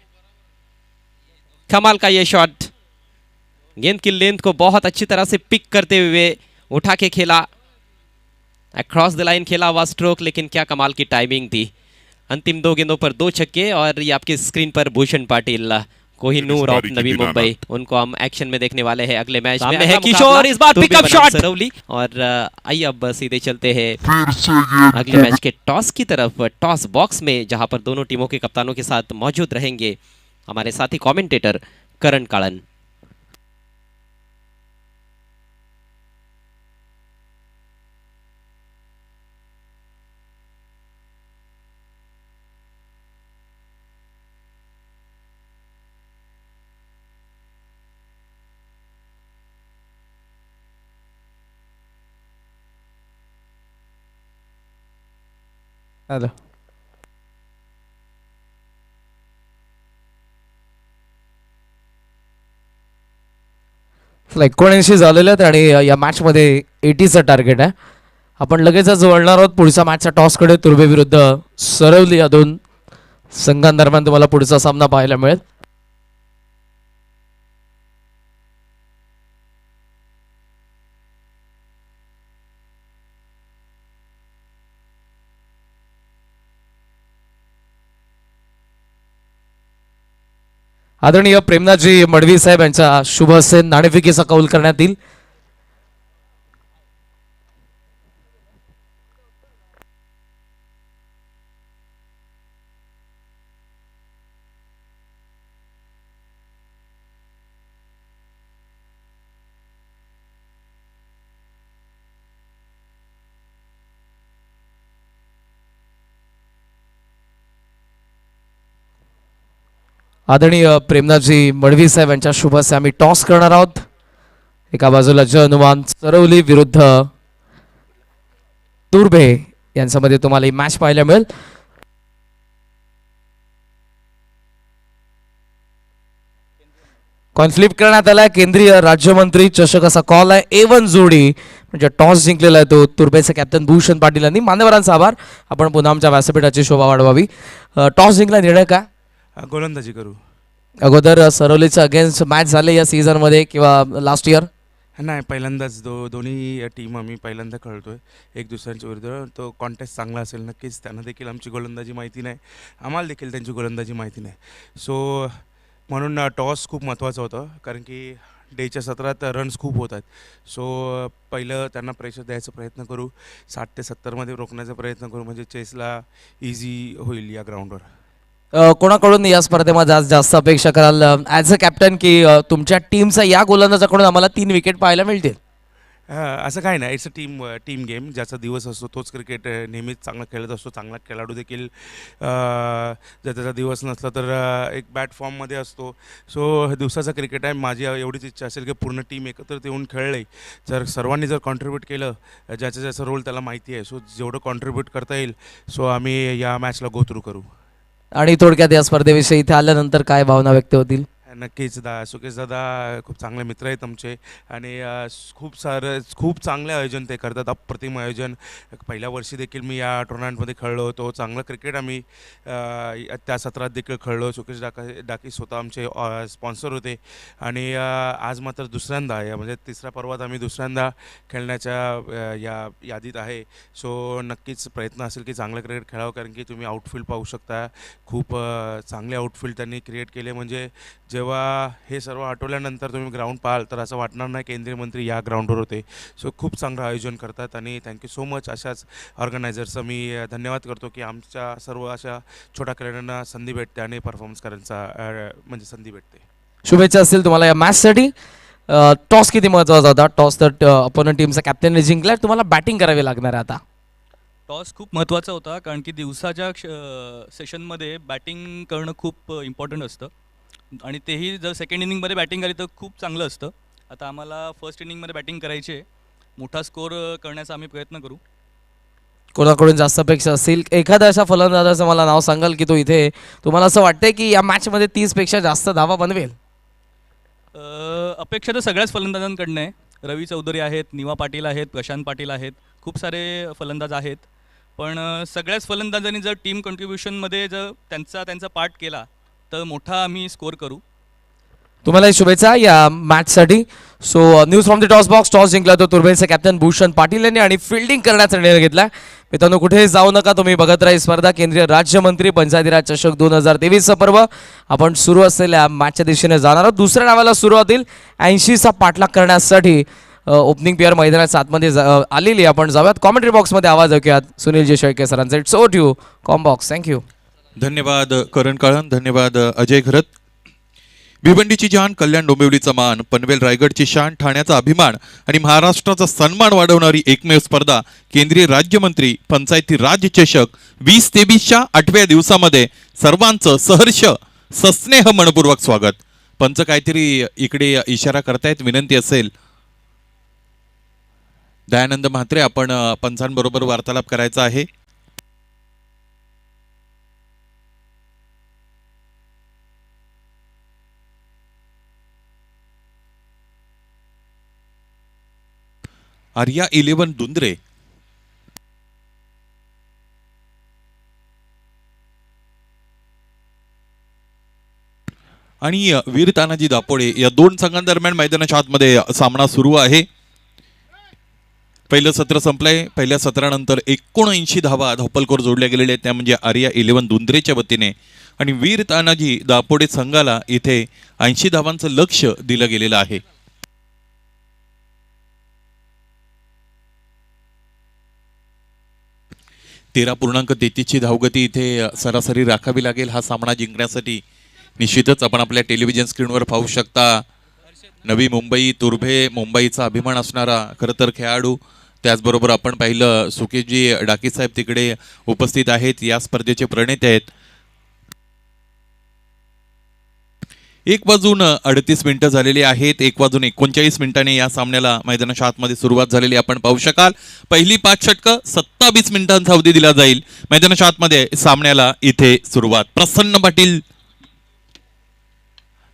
कमाल का यह शॉट, गेंद की लेंथ को बहुत अच्छी तरह से पिक करते हुए उठा के खेला, अक्रॉस द लाइन खेला हुआ स्ट्रोक, लेकिन क्या कमाल की टाइमिंग थी। अंतिम 2 गेंदों पर 2 छक्के और ये आपकी screen per Bhushan Patil, Kohinoor of Navi Mumbai, उनको हम एक्शन में देखने वाले हैं अगले मैच में। है किशोर, इस बार पिकअप शॉट सरवली। और आइए अब सीधे चलते हैं अगले मैच के टॉस की तरफ। टॉस बॉक्स में जहां पर दोनों टीमों के कप्तानों के साथ मौजूद रहेंगे हमारे साथी कमेंटेटर करण कालन।
हॅलो, 79 झालेले आहेत आणि या मॅचमध्ये 80चं टार्गेट आहे. आपण लगेचच वळणार आहोत पुढच्या मॅचच्या टॉसकडे. तुर्भे विरुद्ध सरवली या 2 संघांदरम्यान तुम्हाला पुढचा सामना पाहायला मिळेल. आदरणीय प्रेमनाथजी मडवी साहेब यांचा शुभ हस्ते नाणेफेकीचा कौल करण्यात येईल. आदरणीय प्रेमनाथजी मडवी साहेब यांच्या शुभ हस्ते आम्ही टॉस करणार आहोत. एका बाजूला जय हनुमान सरवली विरुद्ध तुर्भे यांच्यामध्ये तुम्हाला ही मॅच पाहायला मिळेल. कॉन्फ्लिक्ट करण्यात आला. केंद्रीय राज्यमंत्री चषक असा कॉल आहे. A1 जोडी म्हणजे टॉस जिंकलेला आहे तो तुर्भेचे कॅप्टन भूषण पाटील यांनी. मान्यवरांचा आभार. आपण पुन्हा आमच्या व्यासपीठाची शोभा वाढवावी. टॉस जिंकला, निर्णय काय?
गोलंदाजी करू.
अगोदर सरवलीचं अगेन्स्ट मॅच झाले या सीझनमध्ये किंवा लास्ट इयर?
नाही, पहिल्यांदाच दोन्ही टीम आम्ही पहिल्यांदा खेळतोय एक दुसऱ्यांच्या विरुद्ध. तो कॉन्टेस्ट चांगला असेल नक्कीच. त्यांना देखील आमची गोलंदाजी माहिती नाही, आम्हाला देखील त्यांची गोलंदाजी माहिती नाही. सो म्हणून टॉस खूप महत्त्वाचं होतं, कारण की डेच्या सत्रात रन्स खूप होत आहेत. सो पहिलं त्यांना प्रेशर द्यायचा प्रयत्न करू, 60 ते 70मध्ये रोखण्याचा प्रयत्न करू, म्हणजे चेसला इझी होईल या ग्राउंडवर.
कोणाकडून या स्पर्धेमध्ये आज जास्त अपेक्षा कराल ॲज अ कॅप्टन, की तुमच्या टीमचा या गोलंदाजाकडून आम्हाला 3 विकेट पाहायला मिळतील?
असं काही नाही. It's a team game. ज्याचा दिवस असतो तोच क्रिकेट नेहमीच चांगला खेळत असतो. चांगला खेळाडू देखील जर त्याचा दिवस नसला तर एक बॅट फॉर्ममध्ये असतो. सो दिवसाचा क्रिकेट आहे. माझी एवढीच इच्छा असेल की पूर्ण टीम एकत्र येऊन खेळले, जर सर्वांनी जर कॉन्ट्रीब्यूट केलं, ज्याचा रोल त्याला माहिती आहे, सो जेवढं कॉन्ट्रीब्यूट करता येईल सो आम्ही या मॅचला गो थ्रू करू.
आणि थोडक्यात या स्पर्धेविषयी इथे आल्यानंतर काय भावना व्यक्त होतील?
नक्कीच सुकेश दादा खूप चांगले मित्र आहेत आमचे आणि खूप चांगले आयोजन ते करतात. अप्रतिम आयोजन. पहिल्या वर्षी देखील मी या टुर्नामेंटमध्ये खेळलो होतो. चांगलं क्रिकेट आम्ही त्या सत्रात देखील खेळलो. सुकेश डाकी स्वतः आमचे स्पॉन्सर होते आणि आज मात्र दुसऱ्यांदा म्हणजे तिसऱ्या पर्वात आम्ही दुसऱ्यांदा खेळण्याच्या या यादीत आहे. सो नक्कीच प्रयत्न असेल की चांगलं क्रिकेट खेळावं, कारण की तुम्ही आउटफील्ड पाहू शकता. खूप चांगले आउटफील्ड त्यांनी क्रिएट केले. म्हणजे जे जेव्हा हे सर्व आठवल्यानंतर तुम्ही ग्राउंड पाहाल तर असं वाटणार नाही केंद्रीय मंत्री या ग्राउंडवर होते. सो खूप चांगलं आयोजन करतात आणि थँक्यू सो मच. अशाच ऑर्गनायझर्सचं मी धन्यवाद करतो की आमच्या सर्व अशा छोट्या खेळाडूंना संधी भेटते आणि परफॉर्मन्स करायचा म्हणजे संधी भेटते.
शुभेच्छा असतील तुम्हाला या मॅचसाठी. टॉस किती महत्त्वाचा होता? टॉस तर अपोनंट टीमचा कॅप्टनने जिंकला. तुम्हाला बॅटिंग करावी लागणार आहे आता.
टॉस खूप महत्त्वाचा होता कारण की दिवसाच्या सेशनमध्ये बॅटिंग करणं खूप इम्पॉर्टंट असतं आणि तेही जर सेकंड इनिंगमध्ये बॅटिंग आली तर खूप चांगलं असतं. आता आम्हाला फर्स्ट इनिंगमध्ये बॅटिंग करायची आहे. मोठा स्कोअर करण्याचा आम्ही प्रयत्न करू.
कोणाकडून जास्त अपेक्षा असतील? एखाद्या अशा फलंदाजाचं मला नाव सांगाल की तो इथे तुम्हाला असं वाटतंय की या मॅचमध्ये 30 पेक्षा जास्त धावा बनवेल?
अपेक्षा तर सगळ्याच फलंदाजांकडनं आहे. रवी चौधरी आहेत, निवा पाटील आहेत, प्रशांत पाटील आहेत, खूप सारे फलंदाज आहेत. पण सगळ्याच फलंदाजांनी जर टीम कंट्रीब्युशनमध्ये जर त्यांचा पार्ट केला तर मोठा आम्ही स्कोअर करू.
तुम्हाला शुभेच्छा या मॅचसाठी. So news from the toss box. Toss जिंकला तो तुर्भेचे कॅप्टन भूषण पाटील यांनी आणि फिल्डिंग करण्याचा निर्णय घेतला. मित्रांनो कुठेही जाऊ नका, तुम्ही बघत राहा स्पर्धा. केंद्रीय राज्यमंत्री पंचायती राज चषक 2023चं पर्व आपण सुरू असलेल्या मॅचच्या दिशेने जाणार आहोत. दुसऱ्या डावाला सुरू होतील. 80चा पाठलाग करण्यासाठी ओपनिंग पेअर मैदानाच्या आतमध्ये आलेली. आपण जाऊयात कॉमेंट्री बॉक्समध्ये आवाज ऐकूयात सुनीलजी शेळके सरांचा. It's over to you com box. Thank you.
धन्यवाद करण काळन, धन्यवाद अजय घरत. भिवंडीची जान, कल्याण डोंबिवलीचा मान, पनवेल रायगडची शान, ठाण्याचा अभिमान आणि महाराष्ट्राचा सन्मान वाढवणारी एकमेव स्पर्धा केंद्रीय राज्यमंत्री पंचायती राज चषक 2023च्या 8व्या दिवसामध्ये सर्वांचं सहर्ष सस्नेह मनपूर्वक स्वागत. पंच काहीतरी इकडे इशारा करतायत, विनंती असेल. दयानंद म्हात्रे, आपण पंचांबरोबर वार्तालाप करायचा आहे. आर्या 11 दुंद्रे, आणि वीर तानाजी दापोडे या दोन संघांदरम्यान मैदानाच्या आतमध्ये सामना सुरू आहे. पहिलं सत्र संपलंय. पहिल्या सत्रानंतर 79 धावा धावपलकोर जोडल्या गेलेल्या आहेत, त्या म्हणजे आर्या 11 दुंद्रेच्या वतीने. आणि वीर तानाजी दापोडे संघाला इथे 80 धावांचं लक्ष दिलं गेलेलं आहे. तेरा 13.33 धावगती इथे सरासरी राखावी लागेल हा सामना जिंकण्यासाठी. निश्चितच आपण आपल्या टेलिव्हिजन स्क्रीनवर पाहू शकता नवी मुंबई, तुर्भे, मुंबईचा अभिमान असणारा खरं तर खेळाडू. त्याचबरोबर आपण पाहिलं सुकेशजी डाके साहेब तिकडे उपस्थित आहेत, या स्पर्धेचे प्रणेते आहेत. 1:38 मिनिटं झालेली आहेत. 1:39 मिनिटांनी या सामन्याला मैदानाच्या आतमध्ये सुरुवात झालेली आपण पाहू शकाल. पहिली 5 षटकं 27 मिनिटांचा अवधी दिला जाईल. मैदानाच्या आतमध्ये सामन्याला इथे सुरुवात. प्रसन्न पाटील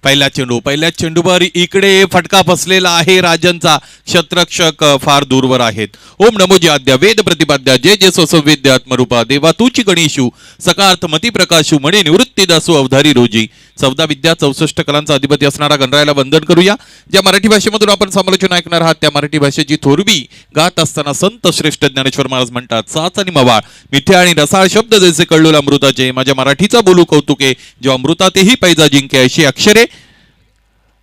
पहिल्या चेंडूवर इकडे फटका फसलेला आहे. राजनचा क्षेत्ररक्षक फार दूरवर आहेत. ओम नमोजी आद्या वेद प्रतिपाद्या जय जय स्वसंवेद्य आत्मरूपा देवा तूची गणेशू सकार्थ मती प्रकाशू मणे निवृत्ती दासू अवधारी रोजी. 14 विद्या 64 कलांचा अधिपती असणारा गणरायाला वंदन करूया. ज्या मराठी भाषेमधून आपण समालोचन ऐकणार आहात त्या मराठी भाषेची थोरवी गात असताना संत श्रेष्ठ ज्ञानेश्वर महाराज म्हणतात, साच आणि मवाळ मिथ्या आणि रसाळ शब्द जैसे कळलोल अमृताचे, माझ्या मराठीचा बोलू कौतुके जो अमृतातेही पैजा जिंके, अशी अक्षरे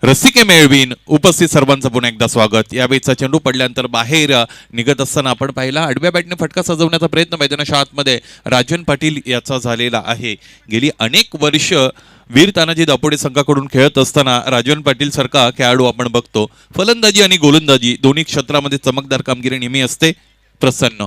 रसिके मेळवीन. उपस्थित सर्वांचं पुन्हा एकदा स्वागत. यावेळीचा चेंडू पडल्यानंतर बाहेर निघत असताना आपण पाहिला आडव्या बॅटने फटका सजवण्याचा प्रयत्न मैदानाच्या आतमध्ये राजन पाटील याचा झालेला आहे. गेली अनेक वर्ष वीर तानाजी दापोडे संघाकडून खेळत असताना राजन पाटील सारखा खेळाडू आपण बघतो. फलंदाजी आणि गोलंदाजी दोन्ही क्षेत्रामध्ये चमकदार कामगिरी नेहमी असते. प्रसन्न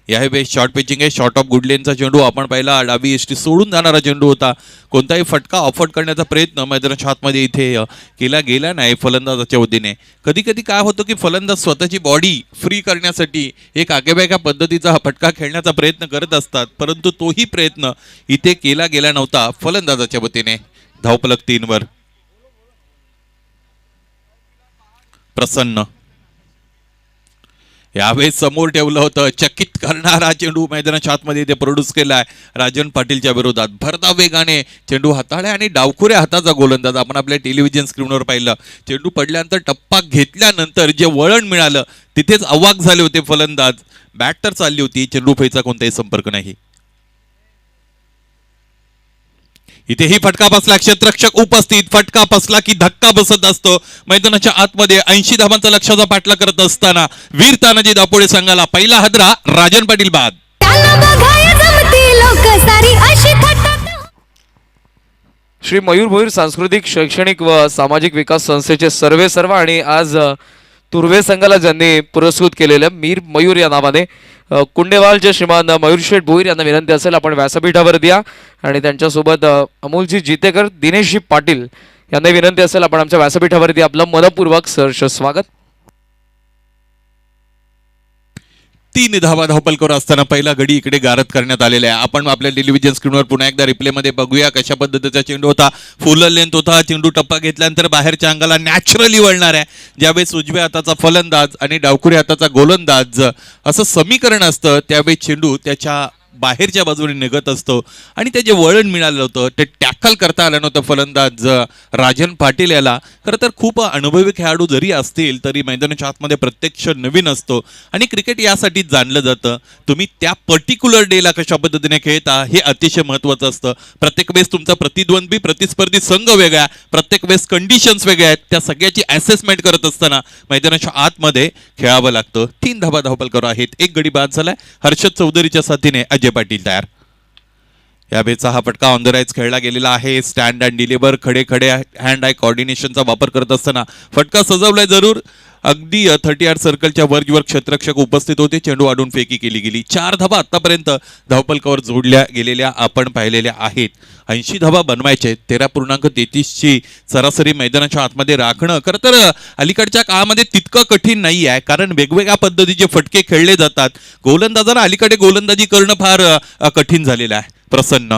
यावेळी शॉर्ट पिचिंग आहे. शॉर्ट ऑफ गुडलेनचा चेंडू आपण पाहिला डावी एसटी सोडून जाणारा चेंडू होता. कोणताही फटका ऑफर करण्याचा प्रयत्न मैदानाच्या आतमध्ये इथे केला गेला नाही फलंदाजाच्या वतीने. कधी कधी काय होतं की फलंदाज स्वतःची बॉडी फ्री करण्यासाठी एक आगेबागा पद्धतीचा फटका खेळण्याचा प्रयत्न करत असतात, परंतु तोही प्रयत्न इथे केला गेला नव्हता फलंदाजाच्या वतीने. धावफलक 3 वर. प्रसन्न यावेळेस समोर ठेवलं होतं. चकित करणारा चेंडू मैदानाच्या आतमध्ये ते प्रोड्यूस केलाय राजन पाटीलच्या विरोधात. भरधाव वेगाने चेंडू हाताळला आणि डावखुऱ्या हाताचा गोलंदाज आपण आपल्या टेलिव्हिजन स्क्रीनवर पाहिलं. चेंडू पडल्यानंतर टप्पा घेतल्यानंतर जे वळण मिळालं तिथेच अवाक झाले होते फलंदाज. बॅट तर चालली होती, चेंडू फैचा कोणताही संपर्क नाही. इथेही फटका बसला, क्षेत्ररक्षक उपस्थित, फटका बसला की धक्का बसत असतो. मैदानाच्या आतमध्ये 80 धावांचा लक्ष्याचा पाठला करत असताना वीर तानाजी दापोडे संघाला पहिला हादरा, राजन पाटील बाद.
त्याला बघाय जमती लोक सारी अशी थट्टात.
श्री मयूर भोईर सांस्कृतिक शैक्षणिक व सामाजिक विकास संस्थेचे सर्वेसर्वा आणि आज तुर्वे संघाला ज्यांनी पुरस्कृत केलेल्या मीर मयूर या नावाने कुंडेवालचे श्रीमान मयूर शेठ भोईर यांना विनंती असेल आपण व्यासपीठावर द्या. आणि त्यांच्यासोबत अमोलजी जितेकर, दिनेशजी पाटील यांना विनंती असेल आपण आमच्या व्यासपीठावरती आपलं मनपूर्वक सहर्ष स्वागत.
3 धावा धावपलकर असताना पहिला गडी इकडे गारद करण्यात आलेला आहे. आपण आपल्या टेलिव्हिजन स्क्रीनवर पुन्हा एकदा रिप्ले मध्ये बघूया कशा पद्धतीचा चेंडू होता. फुल लेंथ होता. चेंडू टप्पा घेतल्यानंतर बाहेरच्या अंगाला नॅचरली वळणार आहे. ज्यावेळेस उजव्या हाताचा फलंदाज आणि डावखुऱ्या हाताचा गोलंदाज असं समीकरण असतं त्यावेळी चेंडू त्याच्या बाहेरच्या बाजूने निघत असतो आणि ते जे वळण मिळालं होतं ते टॅकल करता आलं नव्हतं फलंदाज राजन पाटील याला. खरं तर खूप अनुभवी खेळाडू जरी असतील तरी मैदानाच्या आतमध्ये प्रत्यक्ष नवीन असतो आणि क्रिकेट यासाठी जाणलं जातं तुम्ही त्या पर्टिक्युलर डेला कशा पद्धतीने खेळता हे अतिशय महत्त्वाचं असतं. प्रत्येक वेळेस तुमचा प्रतिद्वंद्वी प्रतिस्पर्धी संघ वेगळा, प्रत्येक वेळेस कंडिशन्स वेगळ्या आहेत. त्या सगळ्याची असेसमेंट करत असताना मैदानाच्या आतमध्ये खेळावं लागतं. 3 धावा धावपलकर आहेत. एक गडी बाद झालाय. हर्षद चौधरीच्या साथीने अजय पाटील तयार. या बेचा हा फटका ऑन द राईज खेळला गेलेला आहे. स्टँड अँड डिलिव्हर, खडे खडे हँड आय कोऑर्डिनेशनचा वापर करत असताना फटका सजवलाय जरूर. अगदी 30 यार्ड सर्कलच्या वरवर क्षेत्ररक्षक उपस्थित होते. चेंडू वाढून फेकी केली गेली. 4 धावा आतापर्यंत धावपलकावर जोडल्या गेलेल्या आपण पाहिलेल्या आहेत. 80 धावा बनवायचे. 13.33ची सरासरी मैदानाच्या आतमध्ये राखणं खरं तर अलीकडच्या काळामध्ये तितकं कठीण नाही आहे कारण वेगवेगळ्या पद्धतीचे फटके खेळले जातात. गोलंदाजांना अलीकडे गोलंदाजी करणं फार कठीण झालेलं आहे. प्रसन्न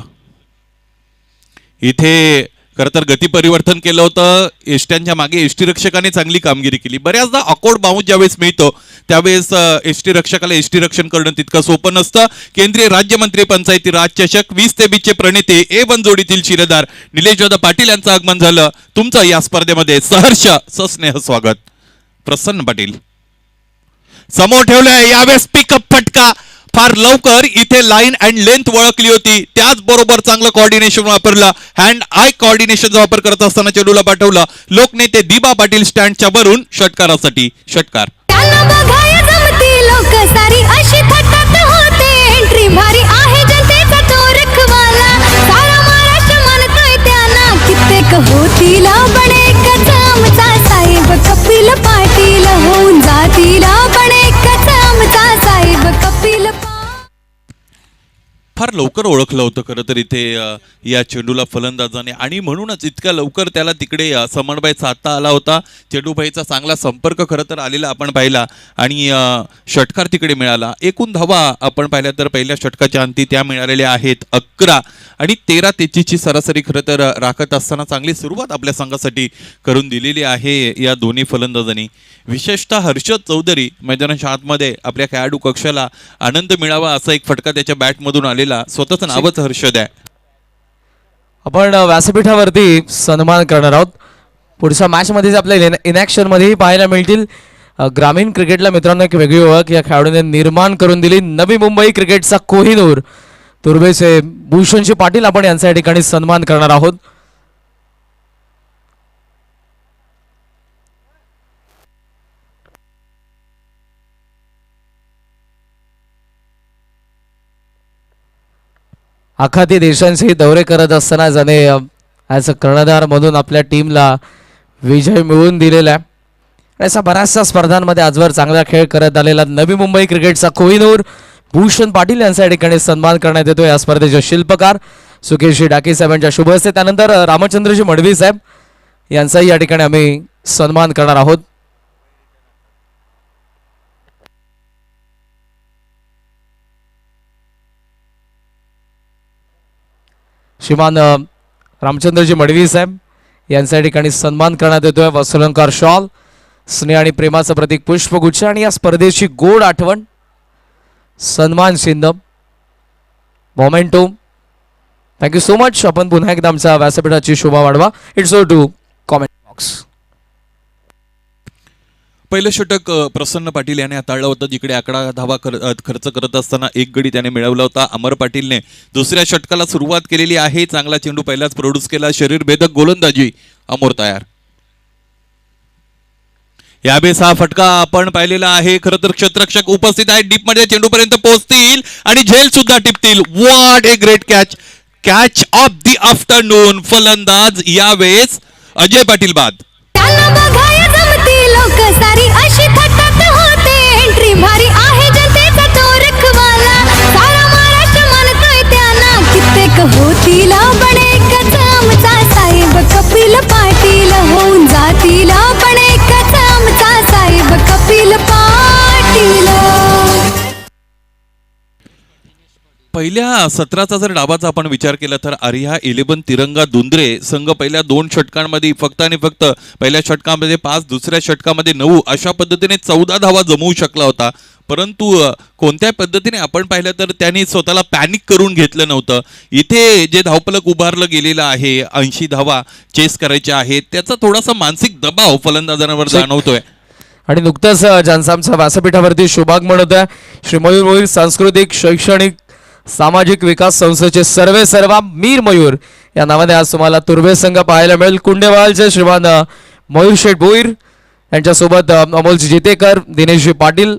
इथे खरं तर गती परिवर्तन केलं होतं. एसट्यांच्या मागे एसटी रक्षकाने चांगली कामगिरी केली. बऱ्याचदा अकोड बाउंस ज्यावेळेस मिळतो त्यावेळेस एसटी रक्षकाला एसटी रक्षण करणं तितकं सोपं नसतं. केंद्रीय राज्यमंत्री पंचायती राज चषक 20 ते 20चे प्रणेते A1 जोडीतील शिलेदार निलेशदादा पाटील यांचं आगमन झालं. तुमचं या स्पर्धेमध्ये सहर्ष सस्नेह स्वागत. प्रसन्न पाटील समोर ठेवलंय. यावेळेस पिकअप फटका फार लवकर इथे लाईन अँड लेंथ ओळखली होती. त्याचबरोबर चांगलं कोऑर्डिनेशन वापरलं. हँड आय कोऑर्डिनेशनचा वापर करत असताना चेंडूला पाठवलं. लोकनेते दिबा पाटील स्टँडच्या वरून षटकारासाठी. षटकार.
त्याला बघाय जमती लोक सारी अशी थट्टात होते. एंट्री भारी आहे जनतेचा तो रखवाला. सारा महाराष्ट्र मानतोय त्यांना. कित्येक होतील बणे आमचा साहेब कपिल पाटील. होऊन जातील बणे आमचा साहेब कपिल.
फार लवकर ओळखलं होतं खरं तर इथे या चेंडूला फलंदाजाने आणि म्हणूनच इतक्या लवकर त्याला तिकडे समन्वय साधता आला होता. चेंडूबाईचा चांगला संपर्क खरं तर आलेला आपण पाहिला आणि षटकार तिकडे मिळाला. एकूण धावा आपण पाहिल्या तर पहिल्या षटकाच्या अंती त्या मिळालेल्या आहेत 11 आणि 13-33ची सरासरी खरं तर राखत असताना चांगली सुरुवात आपल्या संघासाठी करून दिलेली आहे या दोन्ही फलंदाजांनी. विशेषतः हर्षद चौधरी मैदानाच्या आतमध्ये आपल्या खेळाडू कक्षाला आनंद मिळावा असा एक फटका त्याच्या बॅटमधून आलेला. स्वतःच नावच हर्षद आहे.
आपण व्यासपीठावरती सन्मान करणार आहोत. पुढच्या मॅचमध्ये आपल्या इनॅक्शनमध्येही पाहायला मिळतील. ग्रामीण क्रिकेटला मित्रांनो एक वेगळी ओळख या खेळाडूने निर्माण करून दिली. नवी मुंबई क्रिकेटचा कोहिनूर तुर्बेचे भूषणजी पाटील आपण यांचा या ठिकाणी सन्मान करणार आहोत. आखाती देशांचे दौरे करत असताना ज्याने ॲज अ कर्णधार म्हणून आपल्या टीमला विजय मिळवून दिलेला आहे. अशा बऱ्याचशा स्पर्धांमध्ये आजवर चांगला खेळ करत आलेला नवी मुंबई क्रिकेटचा कोहिनूर भूषण पाटील यांचा या ठिकाणी सन्मान करण्यात येतो. या स्पर्धेचे शिल्पकार सुकेशजी डाके साहेबांच्या शुभ हस्ते. त्यानंतर रामचंद्रजी मडवी साहेब यांचाही या ठिकाणी आम्ही सन्मान करणार आहोत. श्रीमान रामचंद्रजी मडवी साहेब यांच्या ठिकाणी सन्मान करण्यात येतोय. वसुलंकार शॉल, स्नेह आणि प्रेमाचं प्रतीक पुष्पगुच्छ आणि या स्पर्धेची गोड आठवण सन्मान चिन्ह मोमेंटो. Thank you so much. आपण पुन्हा एकदा आमच्या व्यासपीठाची शोभा वाढवा. इट्स ओ टू कॉमेंट बॉक्स.
पहिलं षटक प्रसन्न पाटील याने हाताळलं होतं, जिकडे 11 धावा खर्च करत असताना एक गडी त्याने मिळवला होता. अमर पाटीलने दुसऱ्या षटकाला सुरुवात केलेली आहे. चांगला चेंडू पहिलाच प्रोड्यूस केला. शरीरभेदक गोलंदाजी अमोर तयार. यावेळेस हा फटका आपण पाहिलेला आहे. खरं तर क्षेत्ररक्षक उपस्थित आहेत. डीप मध्ये चेंडू पर्यंत पोहोचतील आणि झेल सुद्धा टिपतील. What a great catch. Catch of the afternoon. फलंदाज यावेळेस अजय पाटील बाद.
त्यांना बघाया जमती लोक सारी अशी थट्टात होते. एंट्री भारी आहे जनतेचा तो रखवाला. सारा महाराष्ट्र मानतोय त्यांना. कित्येक होतील पण एकच आमचा साहेब कपिल पाटील. होऊन जातील पण एकच आमचा साहेब कपिल पाटील.
पहिल्या सत्राचा जर डावाचा आपण विचार केला तर आर्या 11 तिरंगा दुंद्रे संघ पहिल्या 2 षटकांमध्ये फक्त आणि फक्त पहिल्या षटकामध्ये 5, दुसऱ्या षटकामध्ये 9 अशा पद्धतीने 14 धावा जमवू शकला होता. परंतु कोणत्या पद्धतीने आपण पाहिलं तर त्यांनी स्वतःला पॅनिक करून घेतलं नव्हतं. इथे जे धावफलक उभारलं गेलेलं आहे 80 धावा चेस करायच्या आहेत, त्याचा थोडासा मानसिक दबाव फलंदाजांवर जाणवतोय.
आणि नुकतंच ज्यांचा आमच्या व्यासपीठावरती शुभागमन होत्या श्री मयूर मोहीर सांस्कृतिक शैक्षणिक सामाजिक विकास संस्थेचे सर्वेसर्वा मीर मयूर या नावाने आज तुम्हाला तुर्भे संघ पाहायला मिळेल. कुंडेवालचे श्रीमान मयूर शेठ भोईर यांच्यासोबत अमोलजी जितेकर, दिनेशजी पाटील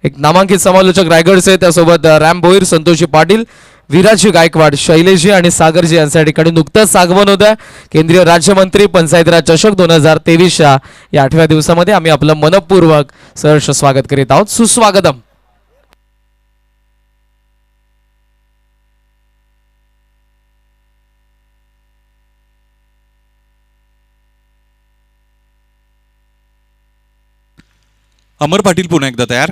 एक नामांकित समालोचक रायगडचे, त्यासोबत रॅम भोईर, संतोषजी पाटील, विराजी गायकवाड, शैलेशजी आणि सागरजी यांच्या ठिकाणी नुकतंच आगमन होतं. केंद्रीय राज्यमंत्री पंचायत राज चषक 2023 या 8व्या दिवसामध्ये आम्ही आपलं मनपूर्वक सहर्ष स्वागत करीत आहोत. सुस्वागतम.
अमर पाटील पुन्हा एकदा तयार.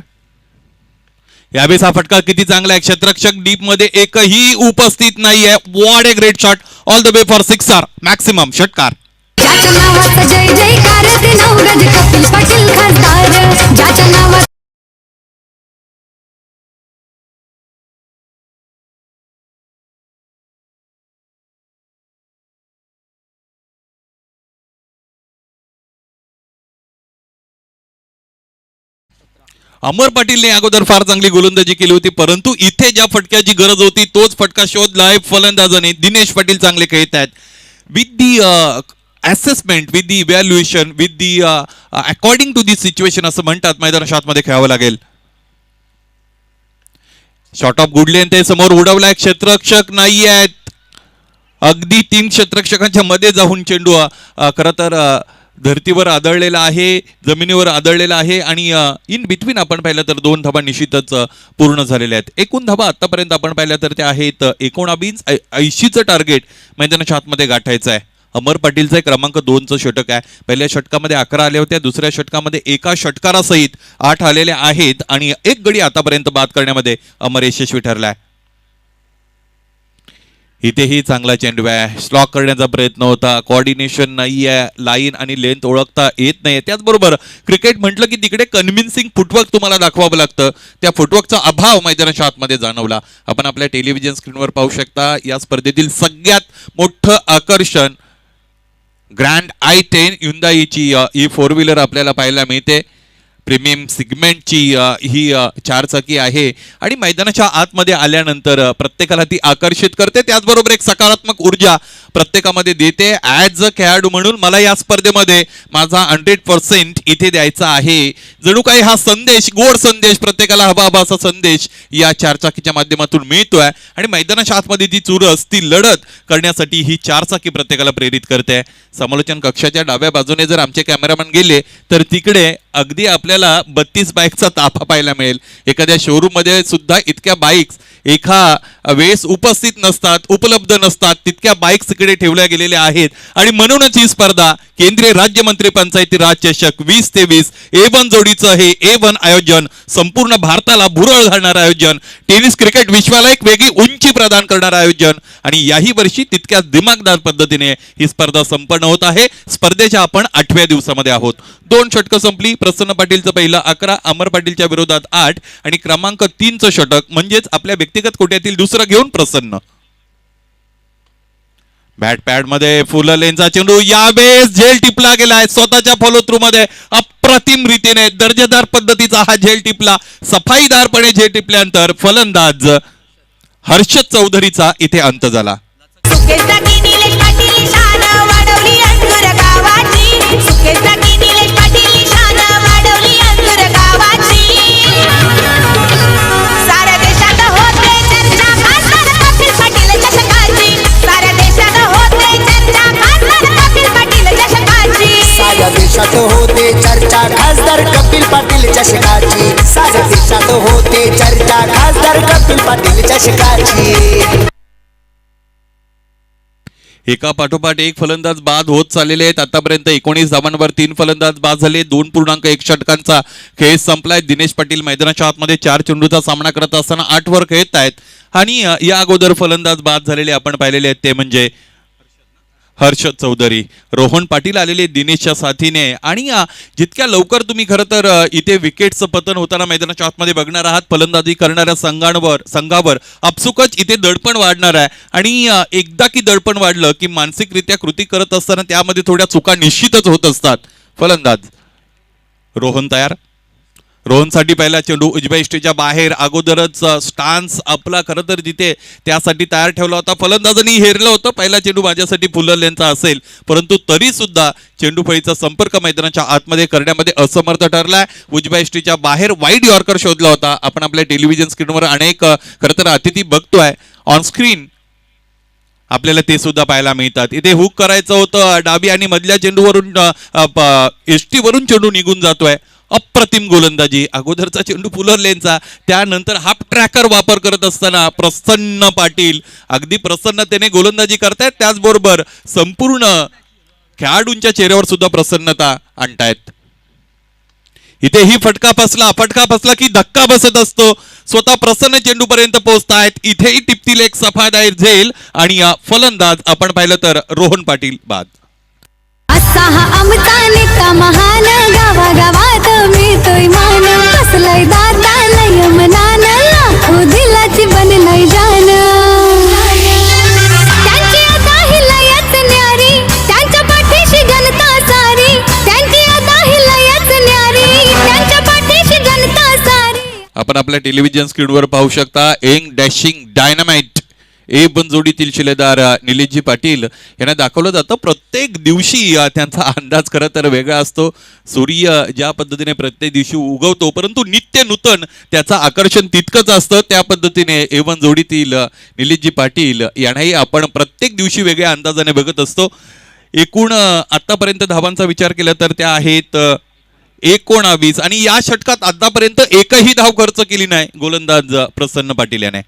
यावेळेस हा फटका किती चांगला आहे. क्षेत्ररक्षक डीप मध्ये एकही उपस्थित नाहीये. What a great shot. All the way for 6 maximum षटकार.
ज्याच्या नावाचा जय जयकार ते नवगज कपिल पाटील खासदार. ज्याच्या नावाचा
अमर पाटीलने अगोदर फार चांगली गोलंदाजी केली होती, परंतु इथे ज्या फटक्याची गरज होती तोच फटका शोधलाय फलंदाजाने. दिनेश पाटील चांगले खेळत आहेत. With the assessment, with the evaluation, with the according to the situation असं म्हणतात, मैदानाच्या आतमध्ये खेळावं लागेल. शॉट ऑफ गुड लेंथ समोर उडवलाय. क्षेत्ररक्षक नाही आहेत. अगदी 3 क्षेत्ररक्षकांच्या मध्ये जाऊन चेंडू खरं तर धर्तीवर आदळलेला आहे, जमिनीवर आदळलेला आहे आणि इन बिटवीन आपण पाहिलं तर 2 धावा निश्चितच पूर्ण झालेल्या आहेत. एकूण धावा आतापर्यंत आपण पाहिल्या तर त्या आहेत 19-80चं टार्गेट मैदानाच्या आतमध्ये गाठायचं आहे. अमर पाटीलचं क्रमांक 2चं षटक आहे. पहिल्या षटकामध्ये 11 आले होते, दुसऱ्या षटकामध्ये एका षटकारासहित 8 आलेले आहेत आणि एक गडी आतापर्यंत बाद करण्यामध्ये अमर यशस्वी ठरला आहे. इथेही चांगला चेंडू आहे. स्लॉक करण्याचा प्रयत्न होता. कोऑर्डिनेशन नाही आहे. लाईन आणि लेंथ ओळखता येत नाही. त्याचबरोबर क्रिकेट म्हटलं की तिकडे कन्व्हिन्सिंग फुटवर्क तुम्हाला दाखवावं लागतं. त्या फुटवर्कचा अभाव मैदानाच्या आतमध्ये जाणवला. आपण आपल्या टेलिव्हिजन स्क्रीनवर पाहू शकता. या स्पर्धेतील सगळ्यात मोठं आकर्षण ग्रँड i10 Hyundaiची ही 4 व्हीलर आपल्याला पाहायला मिळते. प्रीमियम सिगमेंटची ही 4 चाकी आहे आणि मैदानाच्या आतमध्ये आल्यानंतर प्रत्येकाला ती आकर्षित करते. त्याचबरोबर एक सकारात्मक ऊर्जा प्रत्येकामध्ये देते. ॲज अ खेळाडू म्हणून मला या स्पर्धेमध्ये माझा 100% इथे द्यायचा आहे. जणू काही हा संदेश, गोड संदेश, प्रत्येकाला हवा हवा असा संदेश या 4 चाकीच्या माध्यमातून मिळतोय आणि मैदानाच्या आतमध्ये ती चुरस, ती लढत करण्यासाठी ही 4 चाकी प्रत्येकाला प्रेरित करते. समालोचन कक्षाच्या डाव्या बाजूने जर आमचे कॅमेरामॅन गेले तर तिकडे अगदी आपल्याला 32 बाईकचा ताफा पाहायला मिळेल. एखाद्या शोरूम मध्ये सुद्धा इतक्या बाईक्स एका वेळेस उपस्थित नसतात, उपलब्ध नसतात, तितक्या बाईक्स इकडे ठेवल्या गेलेल्या आहेत आणि म्हणूनच ही स्पर्धा केंद्रीय राज्यमंत्री पंचायती राज चषक 2023 A1 जोडीचं हे A1 आयोजन संपूर्ण भारताला भुरळ घालणारं आयोजन, टेनिस क्रिकेट विश्वाला एक वेगळी उंची प्रदान करणारं आयोजन आणि याही वर्षी तितक्याच दिमागदार पद्धतीने ही स्पर्धा संपन्न होत आहे. स्पर्धेच्या आपण 8व्या दिवसामध्ये आहोत. 2 षटकं संपली. प्रसन्न पाटीलचं पहिलं 11, अमर पाटीलच्या विरोधात 8 आणि क्रमांक 3चं षटक म्हणजेच आपल्या व्यक्तिगत कोट्यातील दुसरं घेऊन प्रसन्न. बॅट पॅड मध्ये फुल लेनचा चेंडू, यावेळेस झेल टिपला गेलाय स्वतःच्या फॉलो थ्रू मध्ये. अप्रतिम रीतीने दर्जेदार पद्धतीचा हा झेल टिपला. सफाईदारपणे झेल टिपल्यानंतर फलंदाज हर्षद चौधरीचा इथे अंत झाला.
सुकेसाठी निलेश पाटील शान वाढवली अंजूर गावाची. सुकेसाठी निलेश पाटील शान वाढवली अंजूर गावाची. साऱ्या देशात होते चर्चा खासदार कपिल पाटील चषकाची. साऱ्या देशात होते चर्चा खासदार कपिल पाटील चषकाची.
साऱ्या देशात होते चर्चा खासदार कपिल पाटील चषकाची. साऱ्या देशात होते चर्चा खासदार कपिल पाटील चषकाची.
एका पाठोपाठ एक फलंदाज बाद होत चाललेले आहेत. आतापर्यंत 19 धावांवर 3 फलंदाज बाद झाले. 2.1 षटकांचा खेळ संपलाय. दिनेश पाटील मैदानाच्या आतमध्ये 4 चेंडूचा सामना करत असताना 8 वर खेळत आहेत. आणि या अगोदर फलंदाज बाद झालेले आपण पाहिलेले आहेत ते म्हणजे हर्षद चौधरी. रोहन पाटील आलेले दिनेशच्या साथीने. आणि जितक्या लवकर तुम्ही खरं तर इथे विकेटचं पतन होताना मैदानाच्या आतमध्ये बघणार आहात, फलंदाजी करणाऱ्या संघावर आपसुकच इथे दडपण वाढणार आहे. आणि एकदा की दडपण वाढलं की मानसिकरित्या कृती करत असताना त्यामध्ये थोड्या चुका निश्चितच होत असतात. फलंदाज रोहन तयार. रोहनसाठी पहिला चेंडू उजव्या इष्टीच्या बाहेर. अगोदरच स्टान्स आपला खरं तर जिथे त्यासाठी तयार ठेवला होता. फलंदाजांनी हेरलं होतं पहिला चेंडू माझ्यासाठी फुलर यांचा असेल, परंतु तरी सुद्धा चेंडू फळीचा संपर्क मैदानाच्या आतमध्ये करण्यामध्ये असमर्थ ठरलाय. उजव्या इष्टीच्या बाहेर वाईड यॉर्कर शोधला होता. आपण आपल्या टेलिव्हिजन स्क्रीनवर अनेक खरं तर अतिथी बघतोय ऑन स्क्रीन, आपल्याला ते सुद्धा पाहायला मिळतात. इथे हुक करायचं होतं डाबी आणि मधल्या चेंडूवरून इष्टीवरून चेंडू निघून जातोय. अप्रतिम गोलंदाजी. अगोदरचा चेंडू फुलर लेनचा, त्यानंतर हाफ ट्रॅकर वापर करत असताना प्रसन्न पाटील अगदी प्रसन्नतेने गोलंदाजी करतायत. त्याचबरोबर संपूर्ण खेळाडूंच्या चेहऱ्यावर सुद्धा प्रसन्नता आणतायत. इथेही फटका फसला की धक्का बसत असतो. स्वतः प्रसन्न चेंडू पर्यंत पोहोचतायत. इथेही टिपतील एक सफादार झेल. आणि फलंदाज आपण पाहिलं तर रोहन पाटील बाद.
असा हा आमचा नेता महान गावागावात मिळतोय मान. कसलय दाता लय मनान लाखो दिलाची बनलय जान. त्यांची आता ही लयच न्यारी, त्यांच्या पाठीशी जनता सारी. त्यांची आता ही लयच न्यारी, त्यांच्या पाठीशी जनता सारी.
आपण आपल्या टेलिव्हिजन स्क्रीनवर पाहू शकता यंग डॅशिंग डायनामाइट ए बनजोडीतील शिलेदार निलेशजी पाटील यांना दाखवलं जातं. प्रत्येक दिवशी त्यांचा अंदाज खरं तर वेगळा असतो. सूर्य ज्या पद्धतीने प्रत्येक दिवशी उगवतो, परंतु नित्य नूतन त्याचं आकर्षण तितकंच असतं. त्या पद्धतीने ए बनजोडीतील निलेशजी पाटील यांनाही आपण प्रत्येक दिवशी वेगळ्या अंदाजाने बघत असतो. एकूण आतापर्यंत धावांचा विचार केला तर त्या आहेत 19. आणि या षटकात आतापर्यंत एकही धाव खर्च केली नाही गोलंदाज प्रसन्न पाटील याने.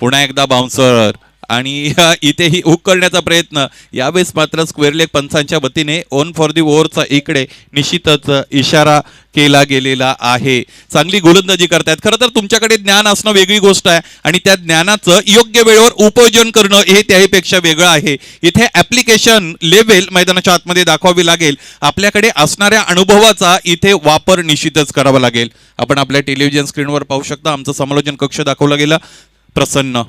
पुन्हा एकदा बाउन्सर आणि इथेही हुक करण्याचा प्रयत्न. यावेळेस मात्र स्क्वेअर लेग पंचांच्या वतीने ऑन फॉर दी ओव्हरचा इकडे निश्चितच इशारा केला गेलेला आहे. चांगली गोलंदाजी करतायत. खरं तर तुमच्याकडे ज्ञान असणं वेगळी गोष्ट आहे आणि त्या ज्ञानाचं योग्य वेळेवर उपयोजन करणं हे त्याहीपेक्षा वेगळं आहे. इथे ऍप्लिकेशन लेव्हल मैदानाच्या आतमध्ये दाखवावी लागेल. आपल्याकडे असणाऱ्या अनुभवाचा इथे वापर निश्चितच करावा लागेल. आपण आपल्या टेलिव्हिजन स्क्रीनवर पाहू शकता आमचं समालोचन कक्ष दाखवला गेला. प्रसन्न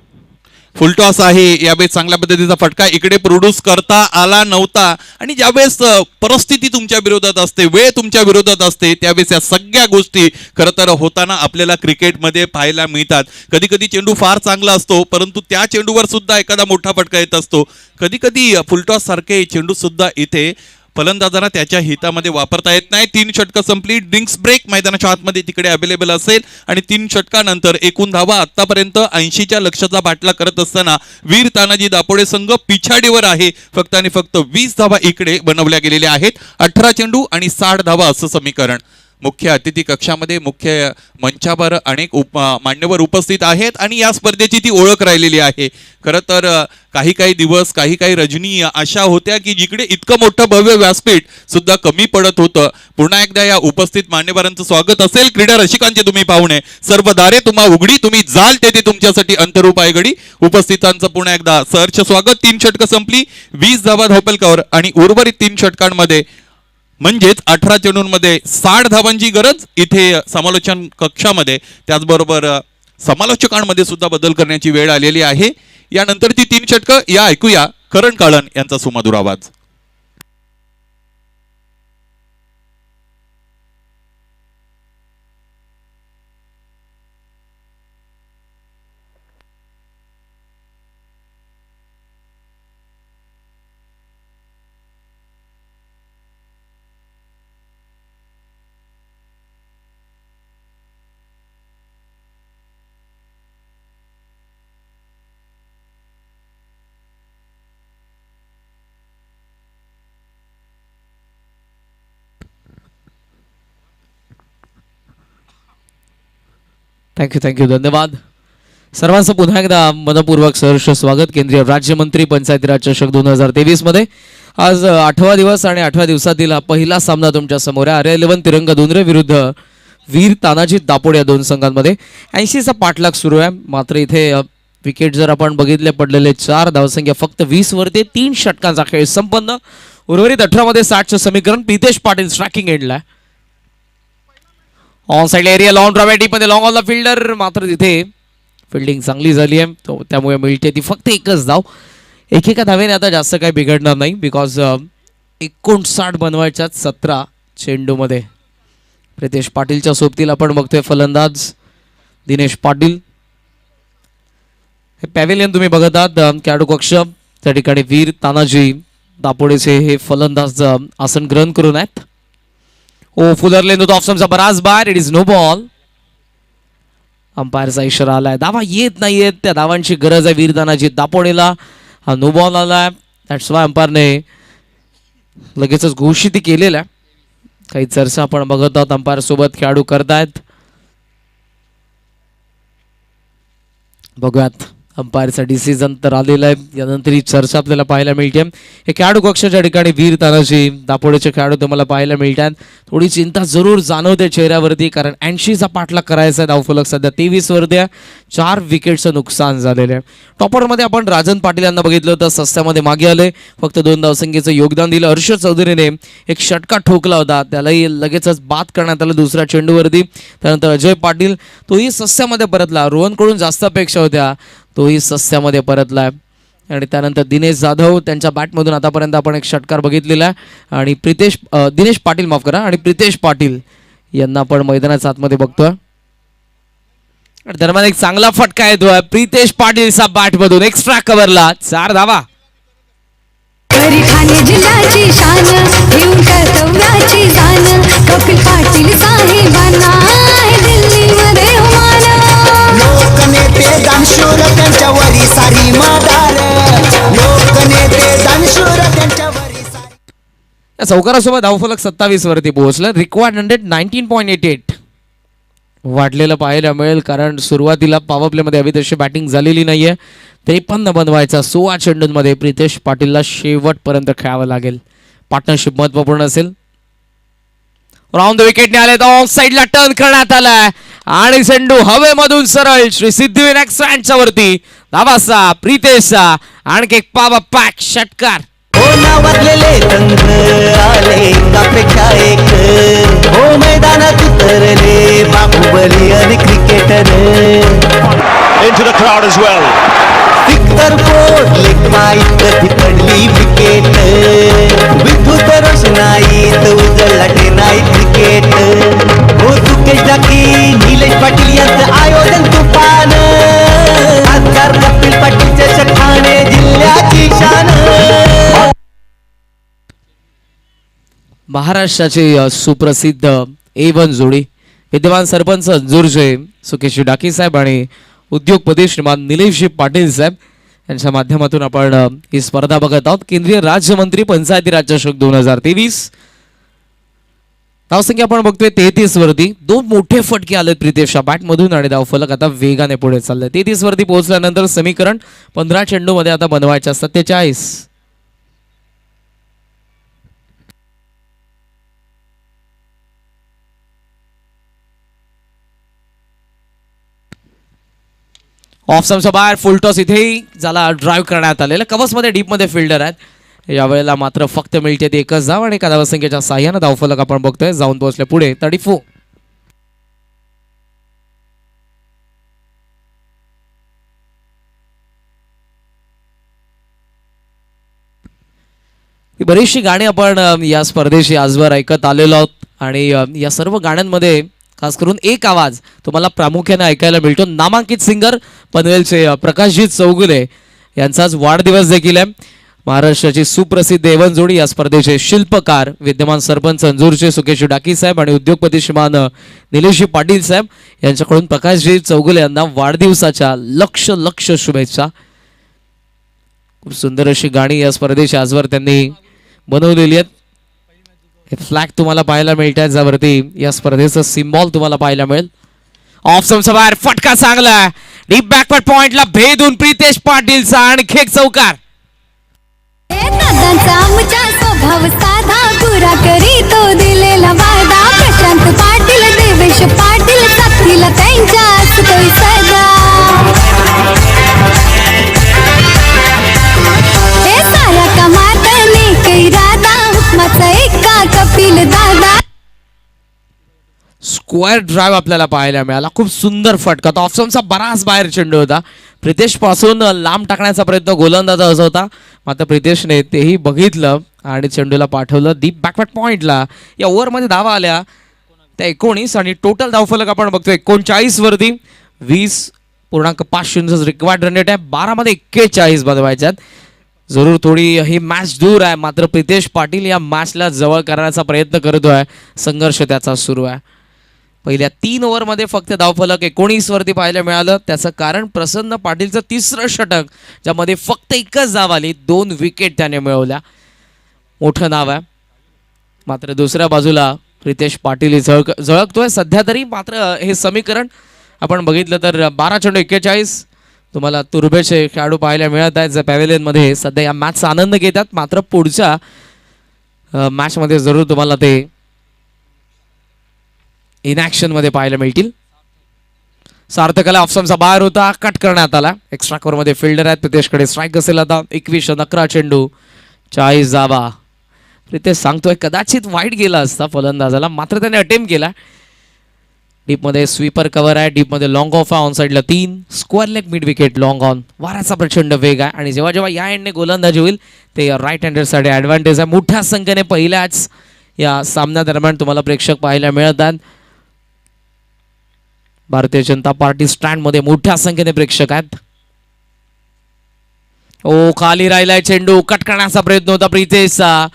फुलटॉस आहे. यावेळेस चांगल्या पद्धतीचा फटका इकडे प्रोड्यूस करता आला नव्हता. आणि ज्यावेळेस परिस्थिती तुमच्या विरोधात असते, वेळ तुमच्या विरोधात असते, त्यावेळेस या सगळ्या गोष्टी खरं तर होताना आपल्याला क्रिकेटमध्ये पाहायला मिळतात. कधी कधी चेंडू फार चांगला असतो, परंतु त्या चेंडूवर सुद्धा एखादा मोठा फटका येत असतो. कधी कधी फुलटॉस सारखे चेंडू सुद्धा इथे फलंदाजांना त्याच्या हितामध्ये वापरता येत नाही. 3 षटकं संपली. ड्रिंक्स ब्रेक मैदानाच्या आतमध्ये तिकडे अवेलेबल असेल. आणि 3 षटकानंतर एकूण धावा आतापर्यंत 80च्या लक्ष्याचा बाटला करत असताना वीर तानाजी दापोडे संघ पिछाडीवर आहे. फक्त आणि फक्त 20 धावा इकडे बनवल्या गेलेल्या आहेत. 18 चेंडू आणि 60 धावा असं समीकरण. मुख्य अतिथी कक्षामध्ये मुख्य मंचावर अनेक मान्यवर उपस्थित आहेत आणि या स्पर्धेची ती ओळख राहिलेली आहे. खरं तर काही दिवस काही रजनी अशा होत्या की जिकडे इतकं मोठं भव्य व्यासपीठ सुद्धा कमी पडत होतं. पुन्हा एकदा या उपस्थित मान्यवरांचं स्वागत असेल. क्रीडा रसिकांचे तुम्ही पाहुणे, सर्व दारे तुम्हा उघडी, तुम्ही जाल तेथे तुमच्यासाठी अंतरूप आहे घडी. उपस्थितांचं पुन्हा एकदा सहर्ष स्वागत. 3 षटकं संपली. 20 धावा धावपलकावर आणि उर्वरित 3 षटकांमध्ये म्हणजेच 18 चेंडूंमध्ये 60 धावांची गरज इथे समालोचन कक्षामध्ये. त्याचबरोबर समालोचकांमध्ये सुद्धा बदल करण्याची वेळ आलेली आहे. यानंतरची 3 षटकं या ऐकूया करण काळन यांचा सुमधुर आवाज.
थँक्यू धन्यवाद सर्वांचं पुन्हा एकदा मनपूर्वक सहर्ष स्वागत केंद्रीय राज्यमंत्री पंचायती राज चषक 2023 मध्ये आज 8वा दिवस आणि 8व्या दिवसातील हा पहिला सामना तुमच्या समोर आहे. RA11 तिरंगा दोनरे विरुद्ध वीर तानाजी दापोड या दोन संघांमध्ये 80चा पाठलाग सुरू आहे. मात्र इथे विकेट जर आपण बघितले पडलेले 4 धावसंख्या फक्त 20 वरती 3 षटकांचा खेळ संपन्न. उर्वरित 18 मध्ये 60चं समीकरण. प्रितेश पाटील स्ट्रायकिंग एंडला on side area long dramatic मध्ये लॉंग ऑन द फिल्डर. मात्र तिथे फिल्डिंग चांगली झाली आहे त्यामुळे मिळते ती फक्त एकच धाव. एकेका धावेने आता जास्त काही बिघडणार नाही बिकॉज 59 बनवायच्यात 17 चेंडूमध्ये. प्रितेश पाटीलच्या सोबतीला आपण बघतोय फलंदाज दिनेश पाटील. हे पॅव्हिलियन तुम्ही बघत आहात खेळाडू कक्ष. त्या ठिकाणी वीर तानाजी दापोडेचे हे फलंदाज आसन ग्रहण करून आहेत. ओ फुलरले नो ऑफ समचा बराच बार. It is no ball. अंपायरचा इशारा आलाय. धावा येत नाहीयेत. त्या धावांची गरज आहे वीर तानाजी दापोडेला. हा नो बॉल आलाय. दॅट्स वाय अंपायरने लगेचच घोषित केलेल्या. काही चर्चा आपण बघत आहोत अंपायर सोबत खेळाडू करतायत. बघूयात अंपायरचा डिसिजन तर आलेला आहे. यानंतर ही चर्चा आपल्याला पाहायला मिळते. हे खेळाडू कक्षाच्या ठिकाणी वीर तानाजी दापोडेचे खेळाडू तुम्हाला पाहायला मिळतात. थोडी चिंता जरूर जाणवते चेहऱ्यावरती कारण 80चा पाठलाग करायचा आहे. धावफलक सध्या 23 वरती आहे. 4 विकेटचं नुकसान झालेलं आहे. टॉपरमध्ये आपण राजन पाटील यांना बघितलं होतं. सस्त्यामध्ये मागे आले. फक्त 2 धावसंख्येचं योगदान दिलं. हर्ष चौधरीने एक षटका ठोकला होता. त्यालाही लगेचच बाद करण्यात आलं दुसऱ्या चेंडूवरती. त्यानंतर अजय पाटील तोही सस्त्यामध्ये परतला. रोहनकडून जास्त अपेक्षा होत्या. तोही सस्त्यामध्ये परतलाय. आणि त्यानंतर दिनेश जाधव त्यांच्या बॅटमधून आतापर्यंत आपण एक षटकार बघितलेला आहे. आणि दिनेश पाटील माफ करा आणि प्रितेश पाटील यांना आपण मैदानाच्या आतमध्ये बघतोय. दरम्यान एक चांगला फटका येतोय प्रितेश पाटीलचा बॅटमधून. एक्स्ट्रा कव्हरला 4 धावा.
ठाणे जिल्ह्याची शान घेऊन कर्तव्याची जाण कपिल पाटील साहेबांना दिल्लीमध्ये होमान.
लोकनेते दानशूर त्यांच्यावरी सारी मदार. लोकनेते दानशूर त्यांच्यावरी सारी.
या चौकारासोबत धावफलक 27 वरती पोहोचलं. रिक्वायर्ड 119.88 वाढलेलं पाहायला मिळेल कारण सुरुवातीला पॉवर प्लेमध्ये हवी तशी बॅटिंग झालेली नाहीये. 53 बनवायचा 16 चेंडूंमध्ये प्रितेश पाटीलला शेवटपर्यंत खेळावं लागेल. पार्टनरशिप महत्वपूर्ण असेल. राऊंड द विकेटने आले तर ऑफ साइडला टर्न करण्यात आलाय आणि चेंडू हवेमधून सरळ श्री सिद्धिविनायक स्टँडच्या वरती. धावासा प्रितेशचा आणखी एक पावा पॅक षटकार.
हो नावाजलेले रंग आले एकापेक्षा एक. हो मैदानात उतरले बाहुबली आणि cricketer.
Into the crowd as well.
विक्टर कोहली माहीत कधी पडली विकेट. विद्युत रोषणाईत उजळते नाही क्रिकेट. हो सुकेश डाकी निलेश पाटील यांचं आयोजन तुफान. खासदार कपिल पाटीलच्या ठाणे जिल्ह्याची शान.
महाराष्ट्राची सुप्रसिद्ध A1 जोडी विद्यमान सरपंच अंजूरचे सुकेश डाकी साहेब आणि उद्योगपती श्रीमान निलेशजी पाटील साहेब यांच्या माध्यमातून आपण ही स्पर्धा बघत आहोत. केंद्रीय राज्यमंत्री पंचायती राज चषक 2023. धावसंख्या आपण बघतोय 33 वरती. 2 मोठे फटके आले प्रितेशच्या बॅटमधून आणि धावफलक आता वेगाने पुढे चाललंय. 33 वरती पोहोचल्यानंतर समीकरण 15 चेंडूमध्ये आता बनवायच्या 47. ऑफ समच्या बाहेर फुलटॉस इथेही ज्याला ड्राईव्ह करण्यात आलेला. कव्हर्समध्ये डीपमध्ये फिल्डर आहेत. यावेळेला मात्र फक्त मिळते ते एकच धाव आणि एका धावसंख्येच्या साह्यानं धावफलक आपण बघतोय जाऊन पोहोचले पुढे 34. बरीचशी गाणी आपण या स्पर्धेशी आजवर ऐकत आलेलो आहोत आणि या सर्व गाण्यांमध्ये खास करून एक आवाज तुम्हाला प्रामुख्याने ऐकायला मिळतो. नामांकित सिंगर पनवेलचे प्रकाशजीत चौगुले यांचाच वाढदिवस देखील आहे. महाराष्ट्राची सुप्रसिद्ध A1 जोडी या स्पर्धेचे शिल्पकार विद्यमान सरपंच अंजूरचे सुकेश डाकी साहेब आणि उद्योगपती श्रीमान निलेशजी पाटील साहेब यांच्याकडून प्रकाशजी चौगुले यांना वाढदिवसाच्या लक्ष शुभेच्छा. खूप सुंदर अशी गाणी या स्पर्धेची आजवर त्यांनी बनवलेली आहेत. हे फ्लॅग तुम्हाला पाहायला मिळतात ज्यावरती या स्पर्धेचं सिम्बॉल तुम्हाला पाहायला मिळेल. ऑफ स्टंपच्या बाहेर फटका चांगला डीप बॅकवर्ड पॉइंटला भेदून प्रितेश पाटीलचा आणखी एक चौकार.
दादांचा आमचा स्वभाव साधा पुरा करी तो दिलेला वादा. प्रशांत पाटील देवेश पाटील साथीला त्यांच्या असतोय सदा. हे सारा कमात नेक इरादा हुकमाचा एका कपिल दादा.
स्क्वेअर ड्राईव्ह आपल्याला पाहायला मिळाला. खूप सुंदर फटका. तो ऑफस्टंपचा बराच बाहेर चेंडू होता. प्रितेश पासून लांब टाकण्याचा प्रयत्न गोलंदाजाचा होता, मात्र प्रितेशने तेही बघितलं आणि चेंडूला पाठवलं डीप बॅकवर्ड पॉइंटला. या ओव्हरमध्ये धावा आल्या त्या 19 आणि टोटल धावफलक आपण बघतोय 39 वरती 20.5 रिक्वायर्ड रन रेट आहे. 12 मध्ये 41 बनवायच्यात. जरूर थोडी ही मॅच दूर आहे, मात्र प्रितेश पाटील या मॅचला जवळ करण्याचा प्रयत्न करतोय. संघर्ष त्याचा सुरू आहे. पहिल्या 3 ओव्हरमध्ये फक्त धावफलक 19 वरती पाहायला मिळालं. त्याचं कारण प्रसन्न पाटीलचं तिसरं षटक, ज्यामध्ये फक्त एकच धाव आली. 2 विकेट त्याने मिळवल्या. मोठं नाव आहे. मात्र दुसऱ्या बाजूला प्रितेश पाटील झळकतोय सध्या तरी. मात्र हे समीकरण आपण बघितलं तर 12 चेंडू 41 तुम्हाला तुर्भेचे खेळाडू पाहायला मिळत आहेत, जे पॅव्हेलियनमध्ये सध्या या मॅचचा आनंद घेतात. मात्र पुढच्या मॅचमध्ये जरूर तुम्हाला ते इनॅक्शन मध्ये पाहायला मिळतील. सार्थकला ऑफस्टंपचा बाहेर होता, कट करण्यात आला. एक्स्ट्रा कव्हर मध्ये फिल्डर आहेत. प्रितेशकडे स्ट्राईक असेल आता. 21 11 चेंडू 40 धावा. प्रितेश सांगतोय कदाचित वाईट गेला असता फलंदाजाला, मात्र त्याने अटेम्प्ट केला. डीप मध्ये स्वीपर कव्हर आहे. डीप मध्ये लॉंग ऑफ आहे. ऑन साईडला 3 square leg mid wicket long on. वाऱ्याचा प्रचंड वेग आहे आणि जेव्हा जेव्हा या एंडने गोलंदाजी होईल ते राईट हँडरसाठी ॲडव्हान्टेज आहे. मोठ्या संख्येने पहिल्याच या सामन्यादरम्यान तुम्हाला प्रेक्षक पाहायला मिळत आहेत. भारतीय जनता पार्टी स्टँड मध्ये मोठ्या संख्येने प्रेक्षक आहेत. ओ खाली राहिलाय चेंडू. कट करण्याचा प्रयत्न होता प्रितेशचा.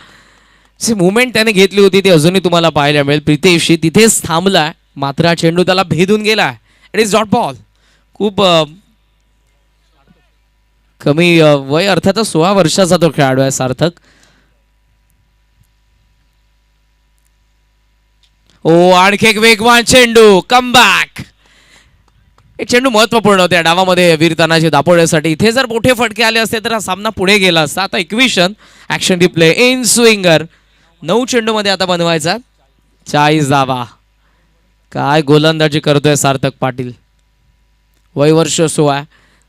जी मुवमेंट त्याने घेतली होती ती अजूनही तुम्हाला पाहायला मिळेल. प्रितेशशी तिथेच थांबलाय, मात्र हा चेंडू त्याला भेदून गेलाय. It is dot ball. खूप कमी वय, अर्थातच 16 वर्षाचा तो खेळाडू आहे सार्थक. ओ आणखी एक वेगवान चेंडू. कमबॅक. हे चेंडू महत्वपूर्ण होते डावामध्ये वीर तानाजी दापोडेसाठी. इथे जर मोठे फटके आले असते तर हा सामना पुढे गेला असता. आता 21 ऍक्शन रिप्ले इन स्विंगर. 9 चेंडू मध्ये आता बनवायचा 40 धावा. काय गोलंदाजी करतोय सार्थक पाटील. वय वर्ष 16.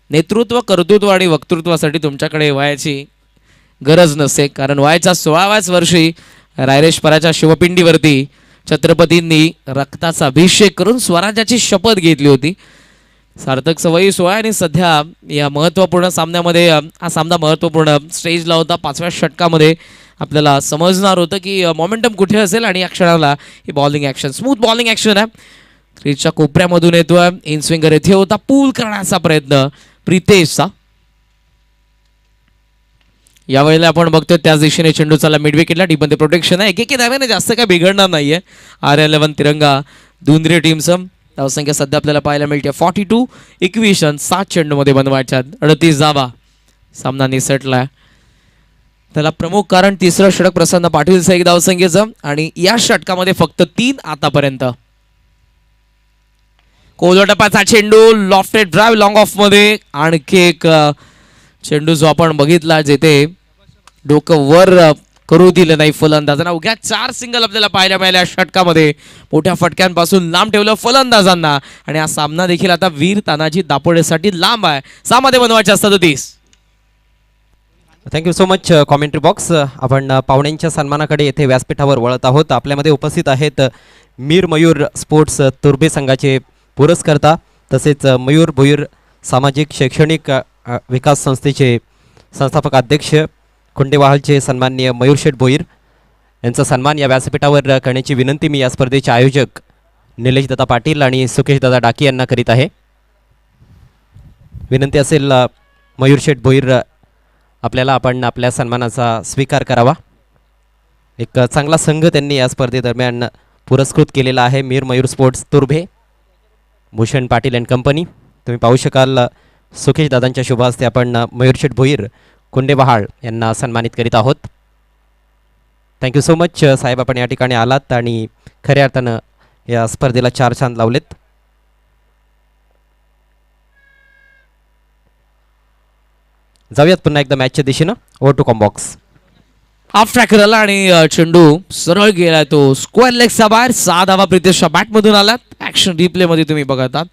नेतृत्व, कर्तृत्व आणि वक्तृत्वासाठी तुमच्याकडे वयाची गरज नसते, कारण वयाच्या 16व्याच वर्षी रायरेश्वराच्या शिवपिंडीवरती छत्रपतींनी रक्ताचा अभिषेक करून स्वराज्याची शपथ घेतली होती. सार्थक वय 16 आणि सध्या या महत्त्वपूर्ण सामन्यामध्ये हा सामना महत्त्वपूर्ण स्टेजला होता. 5व्या षटकामध्ये आपल्याला समजणार होतं की मोमेंटम कुठे असेल आणि या क्षणाला ही bowling action, smooth bowling action आहे. क्रीजच्या कोपऱ्यामधून येतोय. इन स्विंगर येथे होता. पूल करण्याचा प्रयत्न प्रितेशचा. यावेळेला आपण बघतोय त्याच दिशेने चेंडू चालला मिड विकेटला. डीपमध्ये प्रोटेक्शन आहे. एक धाव्याने जास्त काय बिघडणार नाहीये. R11 तिरंगा दुंद्रे टीमचं धावसंख्या सध्या आपल्याला पाहायला मिळते 42. 21 7 चेंडूमध्ये बनवायच्या 38 धावा. सामना निसटलाय. त्याला प्रमुख कारण तिसरं षटक प्रसन्न पाटीलचं 1 धावसंख्येचं आणि या षटकामध्ये फक्त 3 आतापर्यंत. कोलटपाचा चेंडू लॉफ्टेड ड्राईव्ह लॉंग ऑफ मध्ये. आणखी एक चेंडू जो आपण बघितला जिथे डोकं वर करू दिलं नाही फलंदाजांना. उद्या 4 सिंगल आपल्याला पाहायला मिळाल्या षटकामध्ये. मोठ्या फटक्यांपासून लांब ठेवलं फलंदाजांना आणि हा सामना देखील आता वीर तानाजी दापोडेसाठी लांब आहे. 6 मध्ये बनवायचे 37.
Thank you so much commentary box. आपण पाहुण्यांच्या सन्मानाकडे येथे व्यासपीठावर वळत आहोत. आपल्यामध्ये उपस्थित आहेत मीर मयूर स्पोर्ट्स तुर्भे संघाचे पुरस्कर्ता, तसेच मयूर भोईर सामाजिक शैक्षणिक विकास संस्थेचे संस्थापक अध्यक्ष कुंडेवाहलचे सन्माननीय मयूर शेठ भोईर यांचा सन्मान या व्यासपीठावर करण्याची विनंती मी या स्पर्धेचे आयोजक निलेश दादा पाटील आणि सुकेश दादा डाकी यांना करीत आहे. विनंती असेल मयूर शेठ भोईर आपल्याला आपण आपल्या सन्मानाचा स्वीकार करावा. एक चांगला संघ त्यांनी या स्पर्धेदरम्यान पुरस्कृत केलेला आहे. Mir Mayur sports Turbhe, Bhushan Patil and company. तुम्ही पाहू शकाल सुकेश दादांच्या शुभ हस्ते आपण मयूर शेठ भोईर कुंडेबहाळ यांना सन्मानित करीत आहोत. थँक्यू सो मच साहेब, आपण या ठिकाणी आलात आणि खऱ्या अर्थानं या स्पर्धेला 4 चांद लावलेत. जाऊयात पुन्हा एकदा मॅचच्या दिशेनं. Over to com box.
Half tracker आला आणि चेंडू सरळ गेलाय तो स्क्वेअर लेगच्या बाहेर. 6 धावा प्रितेशच्या बॅटमधून आलात. ऍक्शन रिप्ले मध्ये तुम्ही बघतात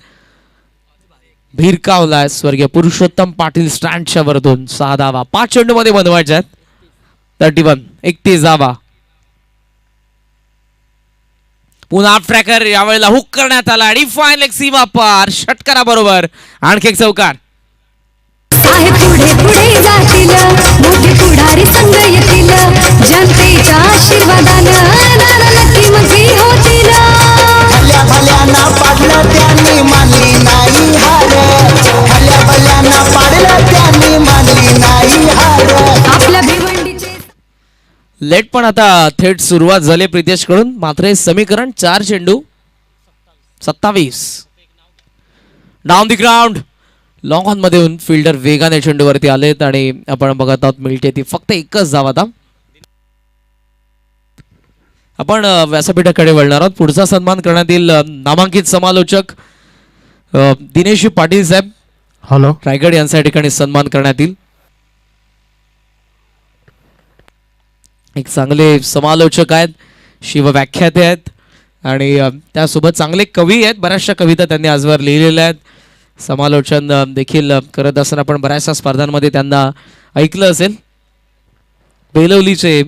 भिरकावलाय स्वर्गीय पुरुषोत्तम पाटील स्टँडच्या वरतून. 6 धावा 5 चेंडू मध्ये बनवायच्या आहेत. 31 धावा. पुन्हा हाफ ट्रॅकर यावेळेला हुक करण्यात आला आणि फाईन लेग सीमा पार षटकारा बरोबर आणखी एक चौकार.
साहेब पुढे पुढे जातील मोठे पुढारी संघ येतील जनतेच्या आशीर्वादानं नाना नक्की मंत्री होतील.
भल्या भल्यांना पाडलं त्यांनी मानली नाही हार. भल्या भल्यांना पाडलं त्यांनी मानली नाही हार.
आपल्या भिवंडीचे
लेट पण आता थेट सुरुवात झाली प्रितेश कडून. मात्र हे समीकरण 4 चेंडू 27 down the ground. Long on मध्ये येऊन फिल्डर वेगाने चेंडूवरती आलेत आणि आपण बघत आहोत मिळते ती फक्त एकच धाव. आता आपण व्यासपीठाकडे वळणार आहोत. पुढचा सन्मान करण्यात येईल नामांकित समालोचक दिनेश पाटील साहेब
हॅलो
रायगड यांच्या ठिकाणी सन्मान करण्यात येईल. एक चांगले समालोचक आहेत, शिवव्याख्याते आहेत आणि त्यासोबत चांगले कवी आहेत. बऱ्याचशा कविता त्यांनी आजवर लिहिलेल्या आहेत. समालोचन देखील करत असताना आपण बऱ्याचशा स्पर्धांमध्ये त्यांना ऐकलं असेल. बेलवलीचे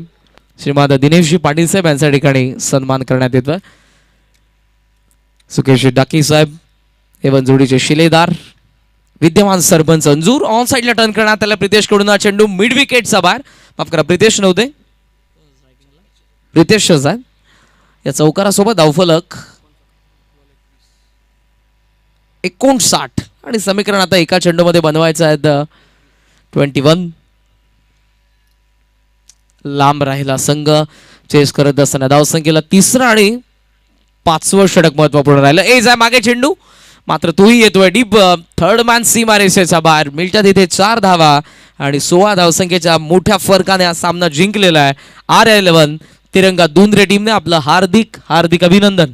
श्रीमान दिनेशजी पाटील साहेब यांच्या ठिकाणी सन्मान करण्यात येतोय. सुकेश डाकी साहेब एवं जोडीचे शिलेदार विद्यमान सरपंच अंजूर. ऑन साईडला टर्न करण्यात आला प्रितेश कडून. हा चेंडू मिड विकेटचा बाहेर. माफ करा प्रितेश नव्हते, प्रितेशच आहे. या चौकारासोबत धावफलक 59 आणि समीकरण आता एका चेंडूमध्ये बनवायचं आहे. 21 लांब राहिला संघ चेस करत असताना धावसंख्येला 3रा आणि 5वं षटक महत्वपूर्ण राहिलं. एज आहे मागे चेंडू मात्र तोही येतोय डीप. थर्ड मॅन सीमा रेषेच्या बाहेर. मिळतात इथे 4 धावा आणि 16 धावसंख्येच्या मोठ्या फरकाने हा सामना जिंकलेला आहे. RL11 तिरंगा दुंद्रे टीमने. आपलं हार्दिक अभिनंदन.